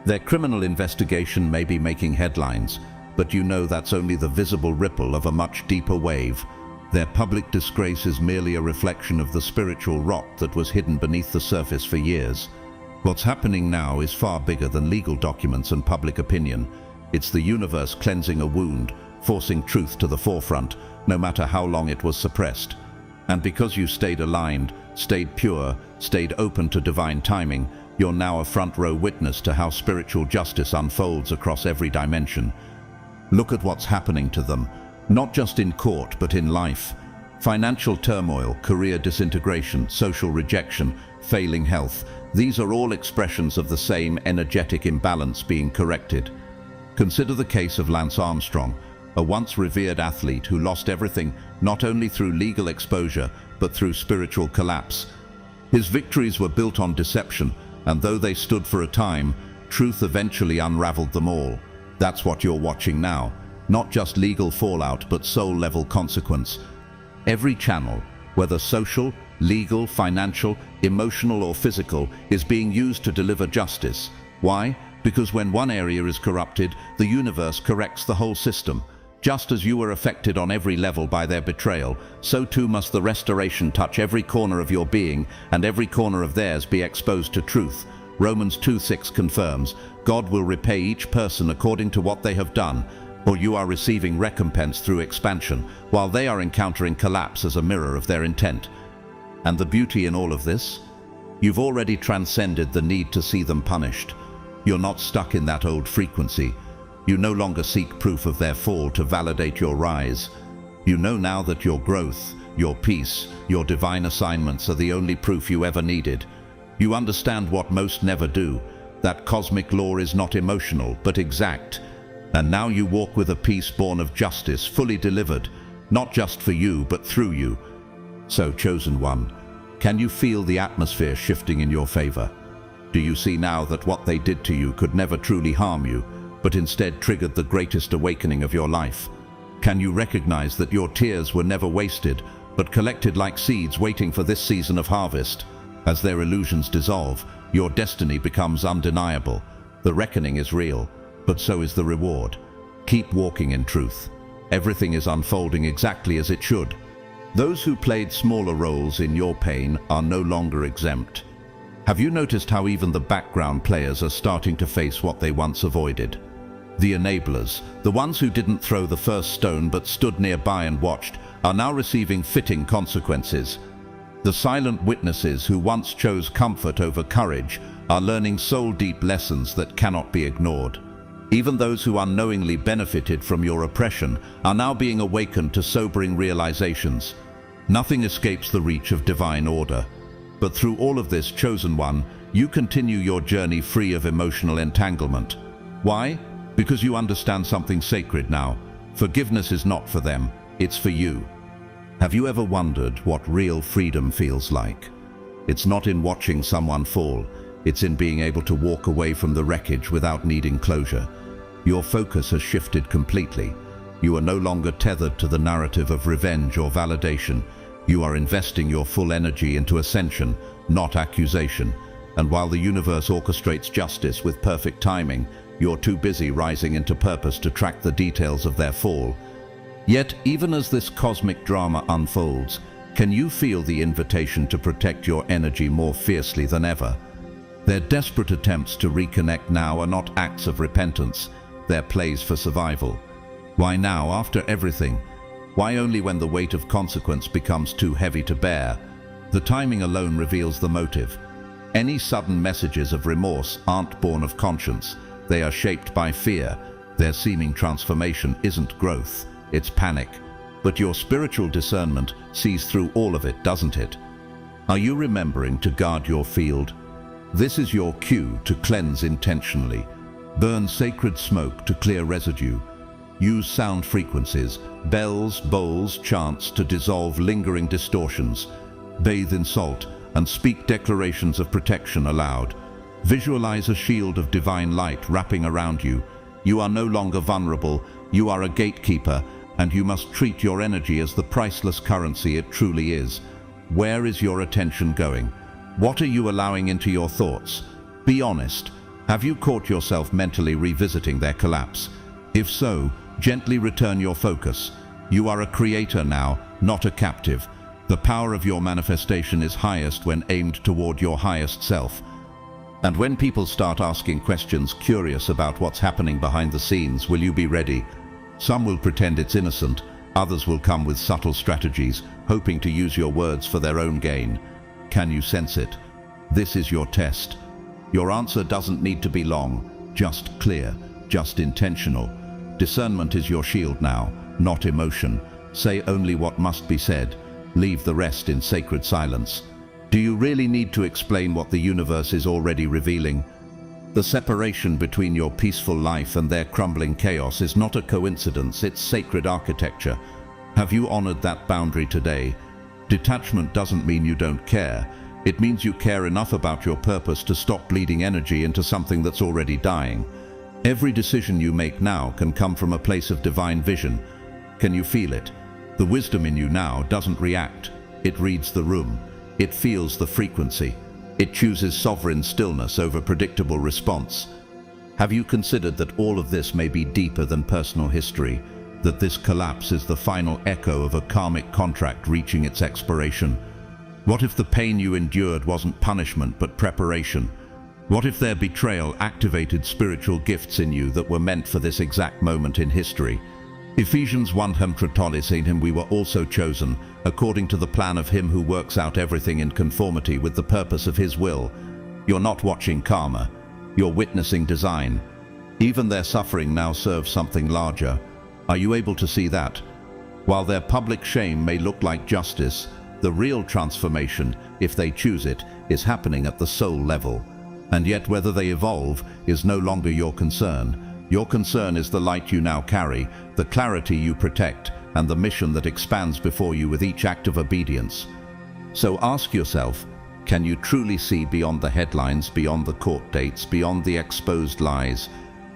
Their criminal investigation may be making headlines, but you know that's only the visible ripple of a much deeper wave. Their public disgrace is merely a reflection of the spiritual rot that was hidden beneath the surface for years. What's happening now is far bigger than legal documents and public opinion. It's the universe cleansing a wound, forcing truth to the forefront, no matter how long it was suppressed. And because you stayed aligned, stayed pure, stayed open to divine timing, you're now a front-row witness to how spiritual justice unfolds across every dimension. Look at what's happening to them, not just in court but in life. Financial turmoil, career disintegration, social rejection, failing health, these are all expressions of the same energetic imbalance being corrected. Consider the case of Lance Armstrong, a once revered athlete who lost everything not only through legal exposure but through spiritual collapse. His victories were built on deception, and though they stood for a time, truth eventually unraveled them all. That's what you're watching now, not just legal fallout but soul-level consequence. Every channel, whether social, legal, financial, emotional or physical, is being used to deliver justice. Why? Because when one area is corrupted, the universe corrects the whole system. Just as you were affected on every level by their betrayal, so too must the restoration touch every corner of your being, and every corner of theirs be exposed to truth. Romans 2:6 confirms, God will repay each person according to what they have done, or you are receiving recompense through expansion, while they are encountering collapse as a mirror of their intent. And the beauty in all of this? You've already transcended the need to see them punished. You're not stuck in that old frequency. You no longer seek proof of their fall to validate your rise. You know now that your growth, your peace, your divine assignments are the only proof you ever needed. You understand what most never do, that cosmic law is not emotional but exact. And now you walk with a peace born of justice, fully delivered, not just for you but through you. So, chosen one, can you feel the atmosphere shifting in your favor? Do you see now that what they did to you could never truly harm you, but instead triggered the greatest awakening of your life? Can you recognize that your tears were never wasted, but collected like seeds waiting for this season of harvest? As their illusions dissolve, your destiny becomes undeniable. The reckoning is real, but so is the reward. Keep walking in truth. Everything is unfolding exactly as it should. Those who played smaller roles in your pain are no longer exempt. Have you noticed how even the background players are starting to face what they once avoided? The enablers, the ones who didn't throw the first stone but stood nearby and watched, are now receiving fitting consequences. The silent witnesses who once chose comfort over courage are learning soul-deep lessons that cannot be ignored. Even those who unknowingly benefited from your oppression are now being awakened to sobering realizations. Nothing escapes the reach of divine order. But through all of this, chosen one, you continue your journey free of emotional entanglement. Why? Because you understand something sacred now. Forgiveness is not for them, it's for you. Have you ever wondered what real freedom feels like? It's not in watching someone fall, it's in being able to walk away from the wreckage without needing closure. Your focus has shifted completely. You are no longer tethered to the narrative of revenge or validation. You are investing your full energy into ascension, not accusation. And while the universe orchestrates justice with perfect timing, you're too busy rising into purpose to track the details of their fall. Yet, even as this cosmic drama unfolds, can you feel the invitation to protect your energy more fiercely than ever? Their desperate attempts to reconnect now are not acts of repentance, they're plays for survival. Why now, after everything? Why only when the weight of consequence becomes too heavy to bear? The timing alone reveals the motive. Any sudden messages of remorse aren't born of conscience. They are shaped by fear. Their seeming transformation isn't growth, it's panic. But your spiritual discernment sees through all of it, doesn't it? Are you remembering to guard your field? This is your cue to cleanse intentionally. Burn sacred smoke to clear residue. Use sound frequencies, bells, bowls, chants to dissolve lingering distortions. Bathe in salt and speak declarations of protection aloud. Visualize a shield of divine light wrapping around you. You are no longer vulnerable, you are a gatekeeper, and you must treat your energy as the priceless currency it truly is. Where is your attention going? What are you allowing into your thoughts? Be honest. Have you caught yourself mentally revisiting their collapse? If so, gently return your focus. You are a creator now, not a captive. The power of your manifestation is highest when aimed toward your highest self. And when people start asking questions curious about what's happening behind the scenes, will you be ready? Some will pretend it's innocent, others will come with subtle strategies, hoping to use your words for their own gain. Can you sense it? This is your test. Your answer doesn't need to be long, just clear, just intentional. Discernment is your shield now, not emotion. Say only what must be said. Leave the rest in sacred silence. Do you really need to explain what the universe is already revealing? The separation between your peaceful life and their crumbling chaos is not a coincidence, it's sacred architecture. Have you honored that boundary today? Detachment doesn't mean you don't care. It means you care enough about your purpose to stop bleeding energy into something that's already dying. Every decision you make now can come from a place of divine vision. Can you feel it? The wisdom in you now doesn't react. It reads the room. It feels the frequency. It chooses sovereign stillness over predictable response. Have you considered that all of this may be deeper than personal history? That this collapse is the final echo of a karmic contract reaching its expiration? What if the pain you endured wasn't punishment but preparation? What if their betrayal activated spiritual gifts in you that were meant for this exact moment in history? Ephesians 1:13 says in him we were also chosen, according to the plan of him who works out everything in conformity with the purpose of his will. You're not watching karma, you're witnessing design. Even their suffering now serves something larger. Are you able to see that? While their public shame may look like justice, the real transformation, if they choose it, is happening at the soul level. And yet whether they evolve is no longer your concern. Your concern is the light you now carry, the clarity you protect, and the mission that expands before you with each act of obedience. So ask yourself, can you truly see beyond the headlines, beyond the court dates, beyond the exposed lies?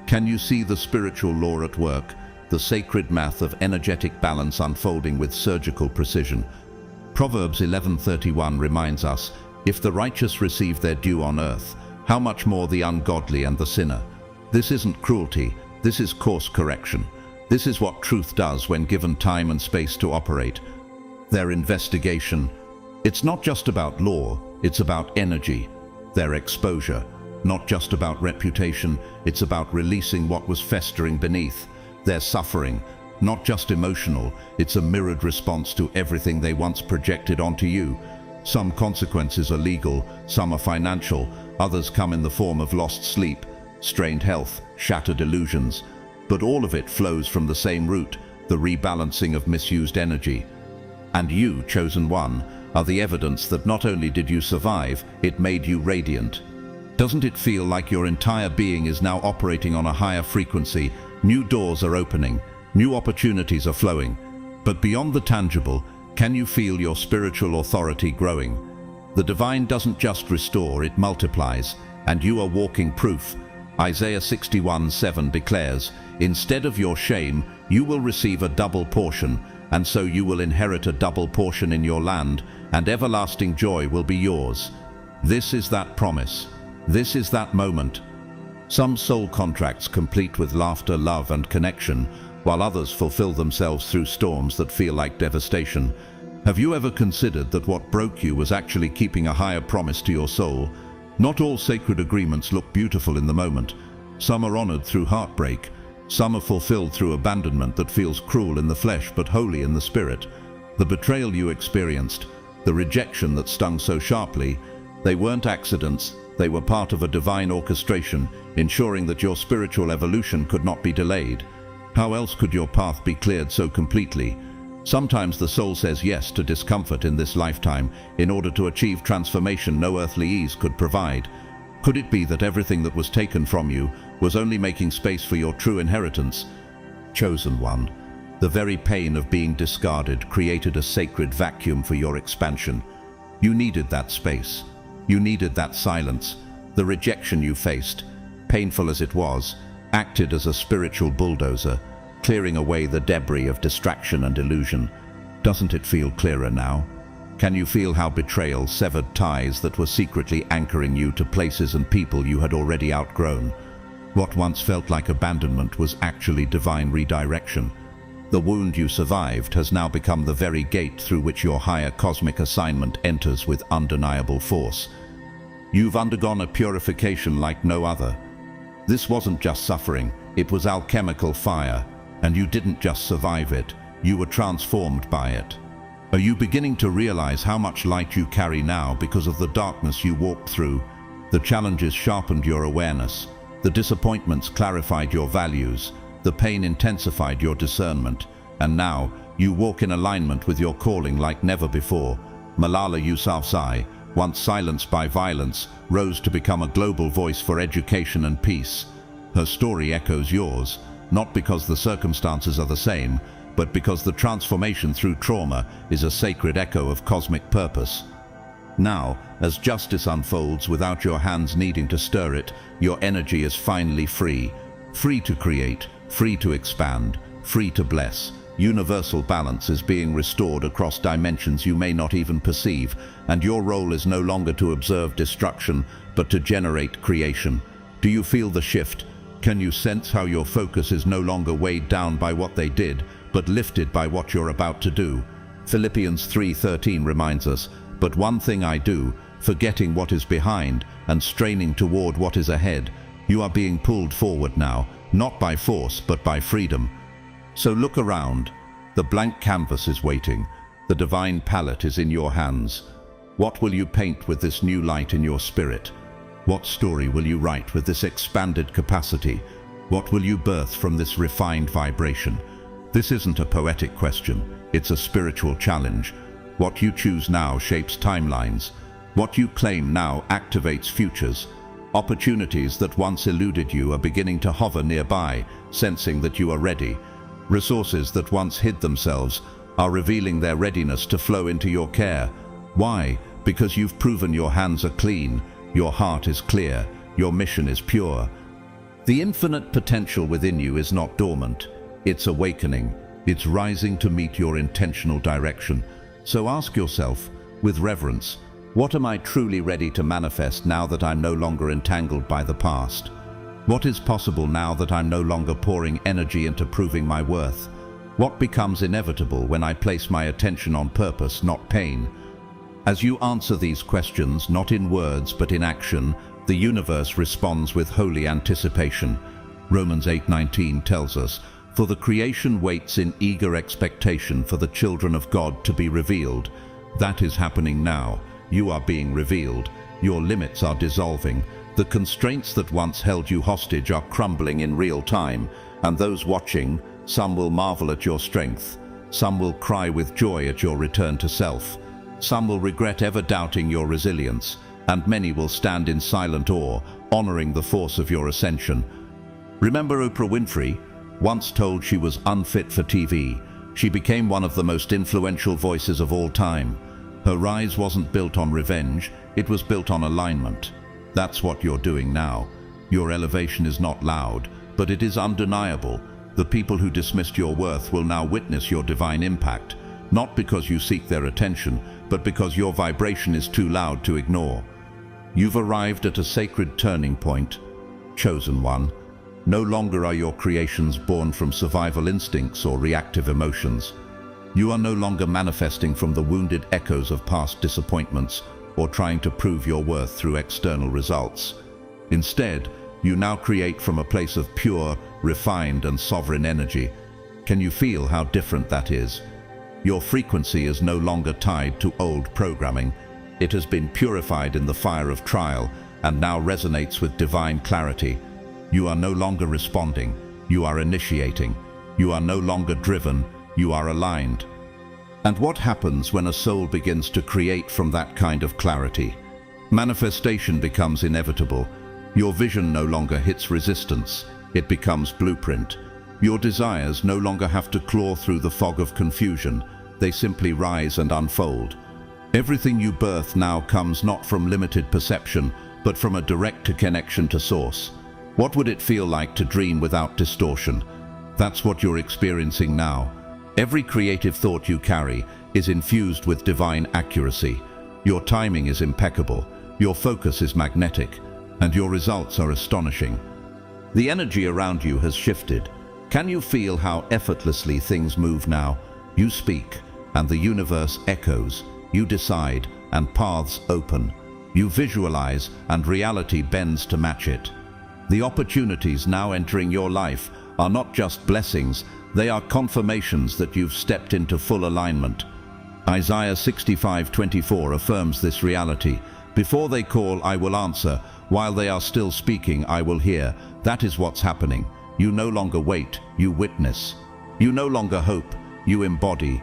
Can you see the spiritual law at work, the sacred math of energetic balance unfolding with surgical precision? Proverbs 11:31 reminds us, if the righteous receive their due on earth, how much more the ungodly and the sinner? This isn't cruelty, this is course correction. This is what truth does when given time and space to operate. Their investigation, it's not just about law, it's about energy. Their exposure, not just about reputation, it's about releasing what was festering beneath. Their suffering, not just emotional, it's a mirrored response to everything they once projected onto you. Some consequences are legal, some are financial, others come in the form of lost sleep, strained health, shattered illusions. But all of it flows from the same root, the rebalancing of misused energy. And you, chosen one, are the evidence that not only did you survive, it made you radiant. Doesn't it feel like your entire being is now operating on a higher frequency? New doors are opening, new opportunities are flowing. But beyond the tangible, can you feel your spiritual authority growing? The divine doesn't just restore, it multiplies, and you are walking proof. Isaiah 61:7 declares, instead of your shame, you will receive a double portion, and so you will inherit a double portion in your land, and everlasting joy will be yours. This is that promise. This is that moment. Some soul contracts complete with laughter, love, and connection, while others fulfill themselves through storms that feel like devastation. Have you ever considered that what broke you was actually keeping a higher promise to your soul? Not all sacred agreements look beautiful in the moment. Some are honored through heartbreak. Some are fulfilled through abandonment that feels cruel in the flesh but holy in the spirit. The betrayal you experienced, the rejection that stung so sharply, they weren't accidents. They were part of a divine orchestration, ensuring that your spiritual evolution could not be delayed. How else could your path be cleared so completely? Sometimes the soul says yes to discomfort in this lifetime in order to achieve transformation no earthly ease could provide. Could it be that everything that was taken from you was only making space for your true inheritance? Chosen one, the very pain of being discarded created a sacred vacuum for your expansion. You needed that space. You needed that silence. The rejection you faced, painful as it was, acted as a spiritual bulldozer, clearing away the debris of distraction and illusion. Doesn't it feel clearer now? Can you feel how betrayal severed ties that were secretly anchoring you to places and people you had already outgrown? What once felt like abandonment was actually divine redirection. The wound you survived has now become the very gate through which your higher cosmic assignment enters with undeniable force. You've undergone a purification like no other. This wasn't just suffering, it was alchemical fire, and you didn't just survive it, you were transformed by it. Are you beginning to realize how much light you carry now because of the darkness you walked through? The challenges sharpened your awareness. The disappointments clarified your values. The pain intensified your discernment. And now, you walk in alignment with your calling like never before. Malala Yousafzai, once silenced by violence, rose to become a global voice for education and peace. Her story echoes yours, not because the circumstances are the same, but because the transformation through trauma is a sacred echo of cosmic purpose. Now, as justice unfolds without your hands needing to stir it, your energy is finally free. Free to create, free to expand, free to bless. Universal balance is being restored across dimensions you may not even perceive, and your role is no longer to observe destruction, but to generate creation. Do you feel the shift? Can you sense how your focus is no longer weighed down by what they did, but lifted by what you're about to do? Philippians 3:13 reminds us, "But one thing I do, forgetting what is behind and straining toward what is ahead." You are being pulled forward now, not by force, but by freedom. So look around. The blank canvas is waiting. The divine palette is in your hands. What will you paint with this new light in your spirit? What story will you write with this expanded capacity? What will you birth from this refined vibration? This isn't a poetic question, it's a spiritual challenge. What you choose now shapes timelines. What you claim now activates futures. Opportunities that once eluded you are beginning to hover nearby, sensing that you are ready. Resources that once hid themselves are revealing their readiness to flow into your care. Why? Because you've proven your hands are clean, your heart is clear, your mission is pure. The infinite potential within you is not dormant. It's awakening. It's rising to meet your intentional direction. So ask yourself, with reverence, what am I truly ready to manifest now that I'm no longer entangled by the past? What is possible now that I'm no longer pouring energy into proving my worth? What becomes inevitable when I place my attention on purpose, not pain? As you answer these questions, not in words but in action, the universe responds with holy anticipation. Romans 8:19 tells us, "For the creation waits in eager expectation for the children of God to be revealed." That is happening now. You are being revealed. Your limits are dissolving. The constraints that once held you hostage are crumbling in real time, and those watching, some will marvel at your strength. Some will cry with joy at your return to self. Some will regret ever doubting your resilience, and many will stand in silent awe, honoring the force of your ascension. Remember Oprah Winfrey? Once told she was unfit for TV, she became one of the most influential voices of all time. Her rise wasn't built on revenge, it was built on alignment. That's what you're doing now. Your elevation is not loud, but it is undeniable. The people who dismissed your worth will now witness your divine impact, not because you seek their attention, but because your vibration is too loud to ignore. You've arrived at a sacred turning point. Chosen one. No longer are your creations born from survival instincts or reactive emotions. You are no longer manifesting from the wounded echoes of past disappointments or trying to prove your worth through external results. Instead, you now create from a place of pure, refined, and sovereign energy. Can you feel how different that is? Your frequency is no longer tied to old programming. It has been purified in the fire of trial and now resonates with divine clarity. You are no longer responding, you are initiating. You are no longer driven, you are aligned. And what happens when a soul begins to create from that kind of clarity? Manifestation becomes inevitable. Your vision no longer hits resistance, it becomes blueprint. Your desires no longer have to claw through the fog of confusion, they simply rise and unfold. Everything you birth now comes not from limited perception, but from a direct connection to source. What would it feel like to dream without distortion? That's what you're experiencing now. Every creative thought you carry, is infused with divine accuracy. Your timing is impeccable, your focus is magnetic, and your results are astonishing. The energy around you has shifted. Can you feel how effortlessly things move now? You speak, and the universe echoes. You decide, and paths open. You visualize, and reality bends to match it. The opportunities now entering your life are not just blessings, they are confirmations that you've stepped into full alignment. Isaiah 65:24 affirms this reality. Before they call, I will answer. While they are still speaking, I will hear. That is what's happening. You no longer wait, you witness. You no longer hope, you embody.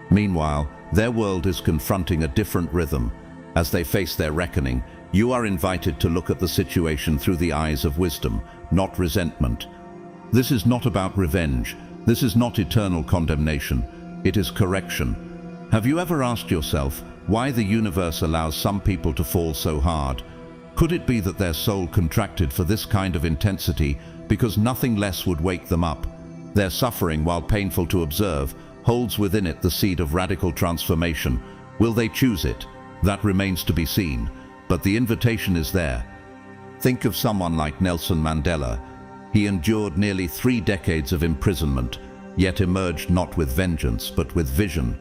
Meanwhile, their world is confronting a different rhythm. As they face their reckoning, you are invited to look at the situation through the eyes of wisdom, not resentment. This is not about revenge. This is not eternal condemnation. It is correction. Have you ever asked yourself why the universe allows some people to fall so hard? Could it be that their soul contracted for this kind of intensity because nothing less would wake them up? Their suffering, while painful to observe, holds within it the seed of radical transformation. Will they choose it? That remains to be seen, but the invitation is there. Think of someone like Nelson Mandela. He endured nearly 3 decades of imprisonment, yet emerged not with vengeance, but with vision.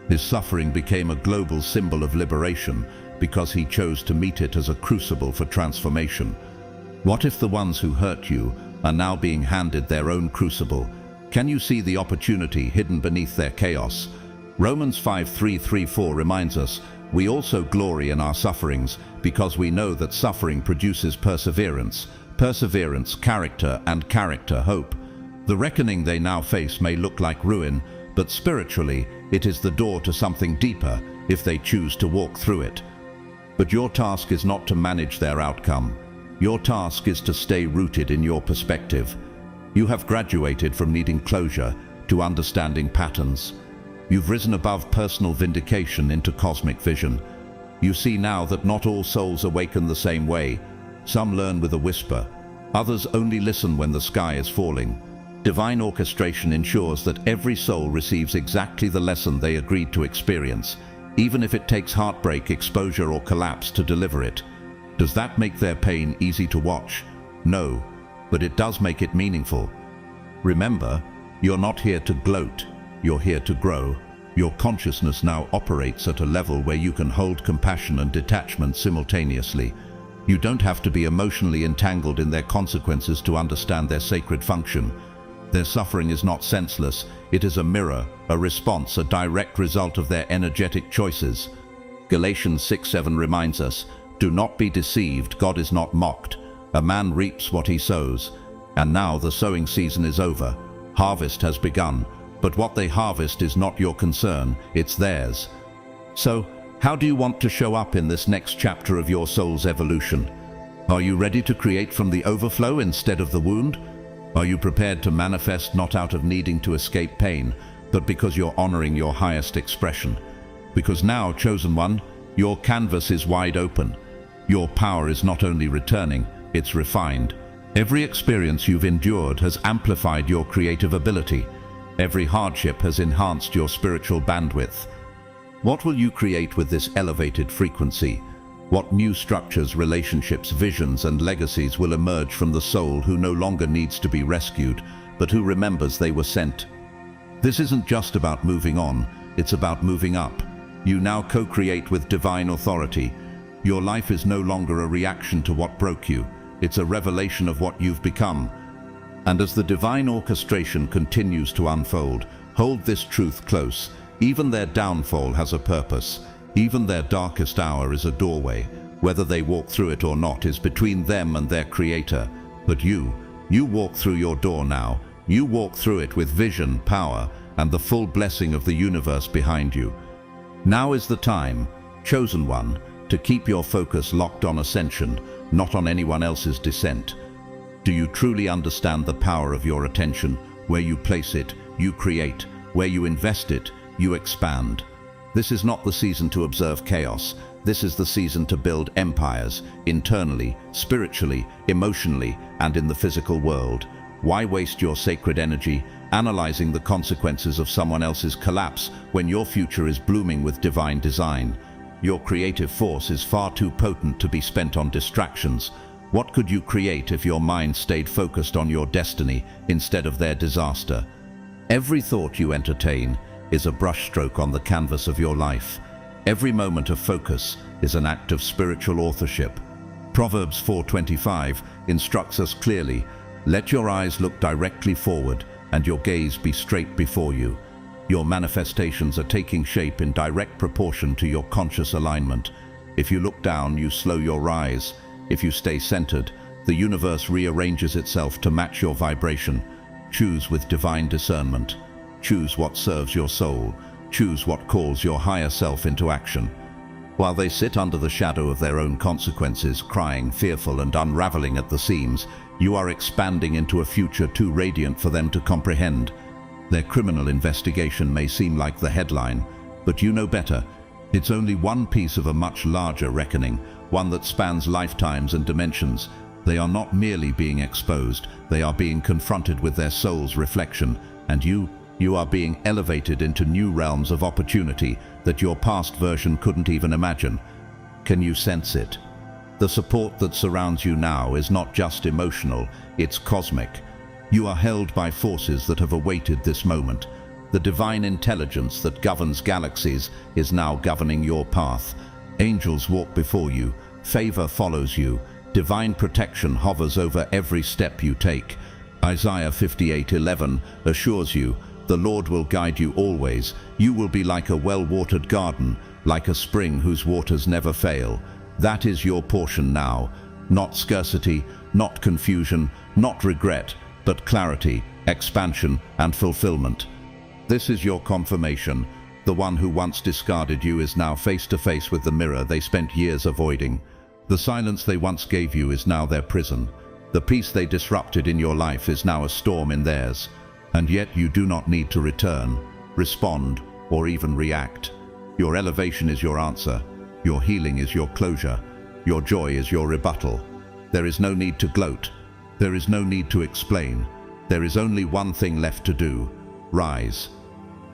His suffering became a global symbol of liberation because he chose to meet it as a crucible for transformation. What if the ones who hurt you are now being handed their own crucible? Can you see the opportunity hidden beneath their chaos? Romans 5:3-4 reminds us, we also glory in our sufferings because we know that suffering produces perseverance, perseverance, character, and character, hope. The reckoning they now face may look like ruin, but spiritually, it is the door to something deeper if they choose to walk through it. But your task is not to manage their outcome. Your task is to stay rooted in your perspective. You have graduated from needing closure to understanding patterns. You've risen above personal vindication into cosmic vision. You see now that not all souls awaken the same way. Some learn with a whisper. Others only listen when the sky is falling. Divine orchestration ensures that every soul receives exactly the lesson they agreed to experience, even if it takes heartbreak, exposure, or collapse to deliver it. Does that make their pain easy to watch? No, but it does make it meaningful. Remember, you're not here to gloat, you're here to grow. Your consciousness now operates at a level where you can hold compassion and detachment simultaneously. You don't have to be emotionally entangled in their consequences to understand their sacred function. Their suffering is not senseless, it is a mirror, a response, a direct result of their energetic choices. Galatians 6:7 reminds us, do not be deceived, God is not mocked. A man reaps what he sows. And now the sowing season is over. Harvest has begun, but what they harvest is not your concern, it's theirs. So, how do you want to show up in this next chapter of your soul's evolution? Are you ready to create from the overflow instead of the wound? Are you prepared to manifest not out of needing to escape pain, but because you're honoring your highest expression? Because now, chosen one, your canvas is wide open. Your power is not only returning, it's refined. Every experience you've endured has amplified your creative ability. Every hardship has enhanced your spiritual bandwidth. What will you create with this elevated frequency? What new structures, relationships, visions, and legacies will emerge from the soul who no longer needs to be rescued, but who remembers they were sent? This isn't just about moving on, it's about moving up. You now co-create with divine authority. Your life is no longer a reaction to what broke you, it's a revelation of what you've become. And as the divine orchestration continues to unfold, hold this truth close. Even their downfall has a purpose. Even their darkest hour is a doorway. Whether they walk through it or not is between them and their Creator. But you walk through your door now. You walk through it with vision, power, and the full blessing of the universe behind you. Now is the time, chosen one, to keep your focus locked on ascension, not on anyone else's descent. Do you truly understand the power of your attention? Where you place it, you create. Where you invest it, you expand. This is not the season to observe chaos. This is the season to build empires, internally, spiritually, emotionally, and in the physical world. Why waste your sacred energy? analyzing the consequences of someone else's collapse when your future is blooming with divine design. Your creative force is far too potent to be spent on distractions. What could you create if your mind stayed focused on your destiny instead of their disaster? Every thought you entertain is a brushstroke on the canvas of your life. Every moment of focus is an act of spiritual authorship. Proverbs 4:25 instructs us clearly, "Let your eyes look directly forward and your gaze be straight before you." Your manifestations are taking shape in direct proportion to your conscious alignment. If you look down, you slow your rise. If you stay centered, the universe rearranges itself to match your vibration. Choose with divine discernment. Choose what serves your soul. Choose what calls your higher self into action. While they sit under the shadow of their own consequences, crying, fearful, and unraveling at the seams, you are expanding into a future too radiant for them to comprehend. Their criminal investigation may seem like the headline, but you know better. It's only one piece of a much larger reckoning, one that spans lifetimes and dimensions. They are not merely being exposed, they are being confronted with their soul's reflection, and you are being elevated into new realms of opportunity that your past version couldn't even imagine. Can you sense it? The support that surrounds you now is not just emotional, it's cosmic. You are held by forces that have awaited this moment. The divine intelligence that governs galaxies is now governing your path. Angels walk before you, favor follows you, divine protection hovers over every step you take. Isaiah 58:11 assures you, "The Lord will guide you always. You will be like a well-watered garden, like a spring whose waters never fail." That is your portion now. Not scarcity, not confusion, not regret, but clarity, expansion, and fulfillment. This is your confirmation. The one who once discarded you is now face to face with the mirror they spent years avoiding. The silence they once gave you is now their prison. The peace they disrupted in your life is now a storm in theirs. And yet you do not need to return, respond, or even react. Your elevation is your answer. Your healing is your closure. Your joy is your rebuttal. There is no need to gloat. There is no need to explain. There is only one thing left to do: rise.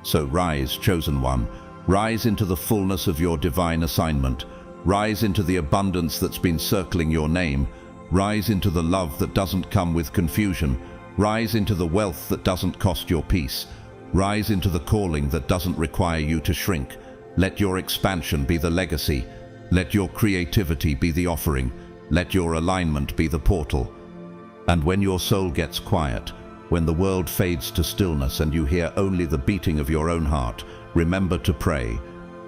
So rise, chosen one. Rise into the fullness of your divine assignment. Rise into the abundance that's been circling your name. Rise into the love that doesn't come with confusion. Rise into the wealth that doesn't cost your peace. Rise into the calling that doesn't require you to shrink. Let your expansion be the legacy. Let your creativity be the offering. Let your alignment be the portal. And when your soul gets quiet, when the world fades to stillness and you hear only the beating of your own heart, remember to pray.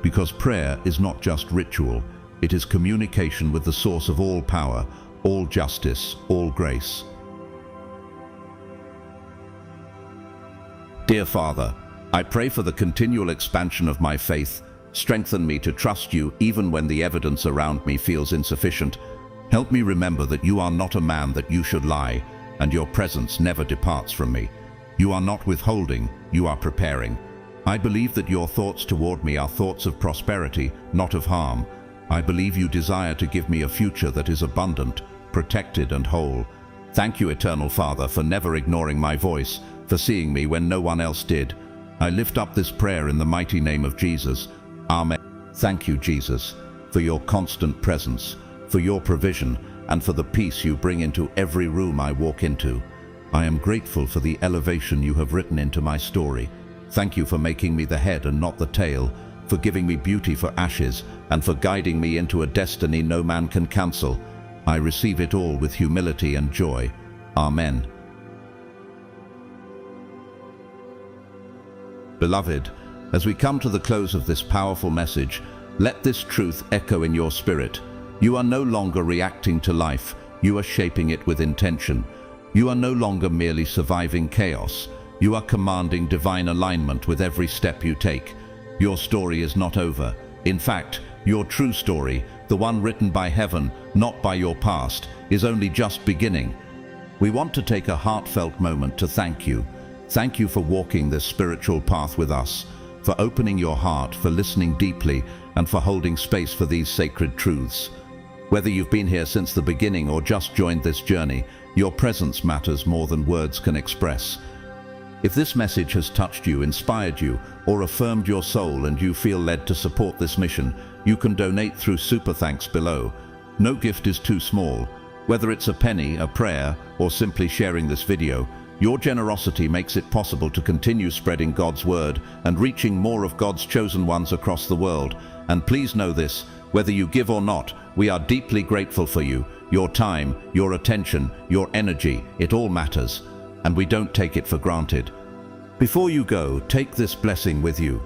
Because prayer is not just ritual. It is communication with the source of all power, all justice, all grace. Dear Father, I pray for the continual expansion of my faith. Strengthen me to trust you even when the evidence around me feels insufficient. Help me remember that you are not a man that you should lie, and your presence never departs from me. You are not withholding, you are preparing. I believe that your thoughts toward me are thoughts of prosperity, not of harm. I believe you desire to give me a future that is abundant, protected and whole. Thank you, Eternal Father, for never ignoring my voice, for seeing me when no one else did. I lift up this prayer in the mighty name of Jesus. Amen. Thank you, Jesus, for your constant presence, for your provision, and for the peace you bring into every room I walk into. I am grateful for the elevation you have written into my story. Thank you for making me the head and not the tail, for giving me beauty for ashes, and for guiding me into a destiny no man can cancel. I receive it all with humility and joy. Amen. Beloved, as we come to the close of this powerful message, let this truth echo in your spirit. You are no longer reacting to life, you are shaping it with intention. You are no longer merely surviving chaos, you are commanding divine alignment with every step you take. Your story is not over. In fact, your true story, the one written by heaven, not by your past, is only just beginning. We want to take a heartfelt moment to thank you. Thank you for walking this spiritual path with us, for opening your heart, for listening deeply, and for holding space for these sacred truths. Whether you've been here since the beginning or just joined this journey, your presence matters more than words can express. If this message has touched you, inspired you, or affirmed your soul and you feel led to support this mission, you can donate through Super Thanks below. No gift is too small. Whether it's a penny, a prayer, or simply sharing this video, your generosity makes it possible to continue spreading God's word and reaching more of God's chosen ones across the world. And please know this, whether you give or not, we are deeply grateful for you, your time, your attention, your energy. It all matters, and we don't take it for granted. Before you go, take this blessing with you.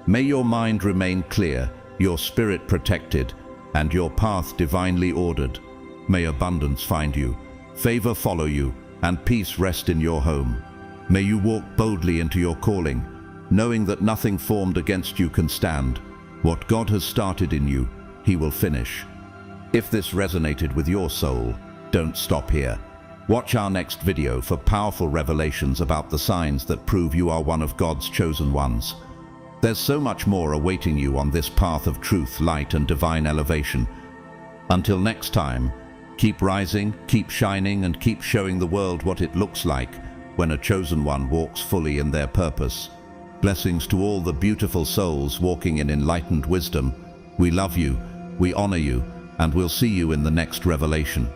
May your mind remain clear, your spirit protected, and your path divinely ordered. May abundance find you, favor follow you, and peace rest in your home. May you walk boldly into your calling, knowing that nothing formed against you can stand. What God has started in you, He will finish. If this resonated with your soul, don't stop here. Watch our next video for powerful revelations about the signs that prove you are one of God's chosen ones. There's so much more awaiting you on this path of truth, light, and divine elevation. Until next time, keep rising, keep shining, and keep showing the world what it looks like when a chosen one walks fully in their purpose. Blessings to all the beautiful souls walking in enlightened wisdom. We love you, we honor you, and we'll see you in the next revelation.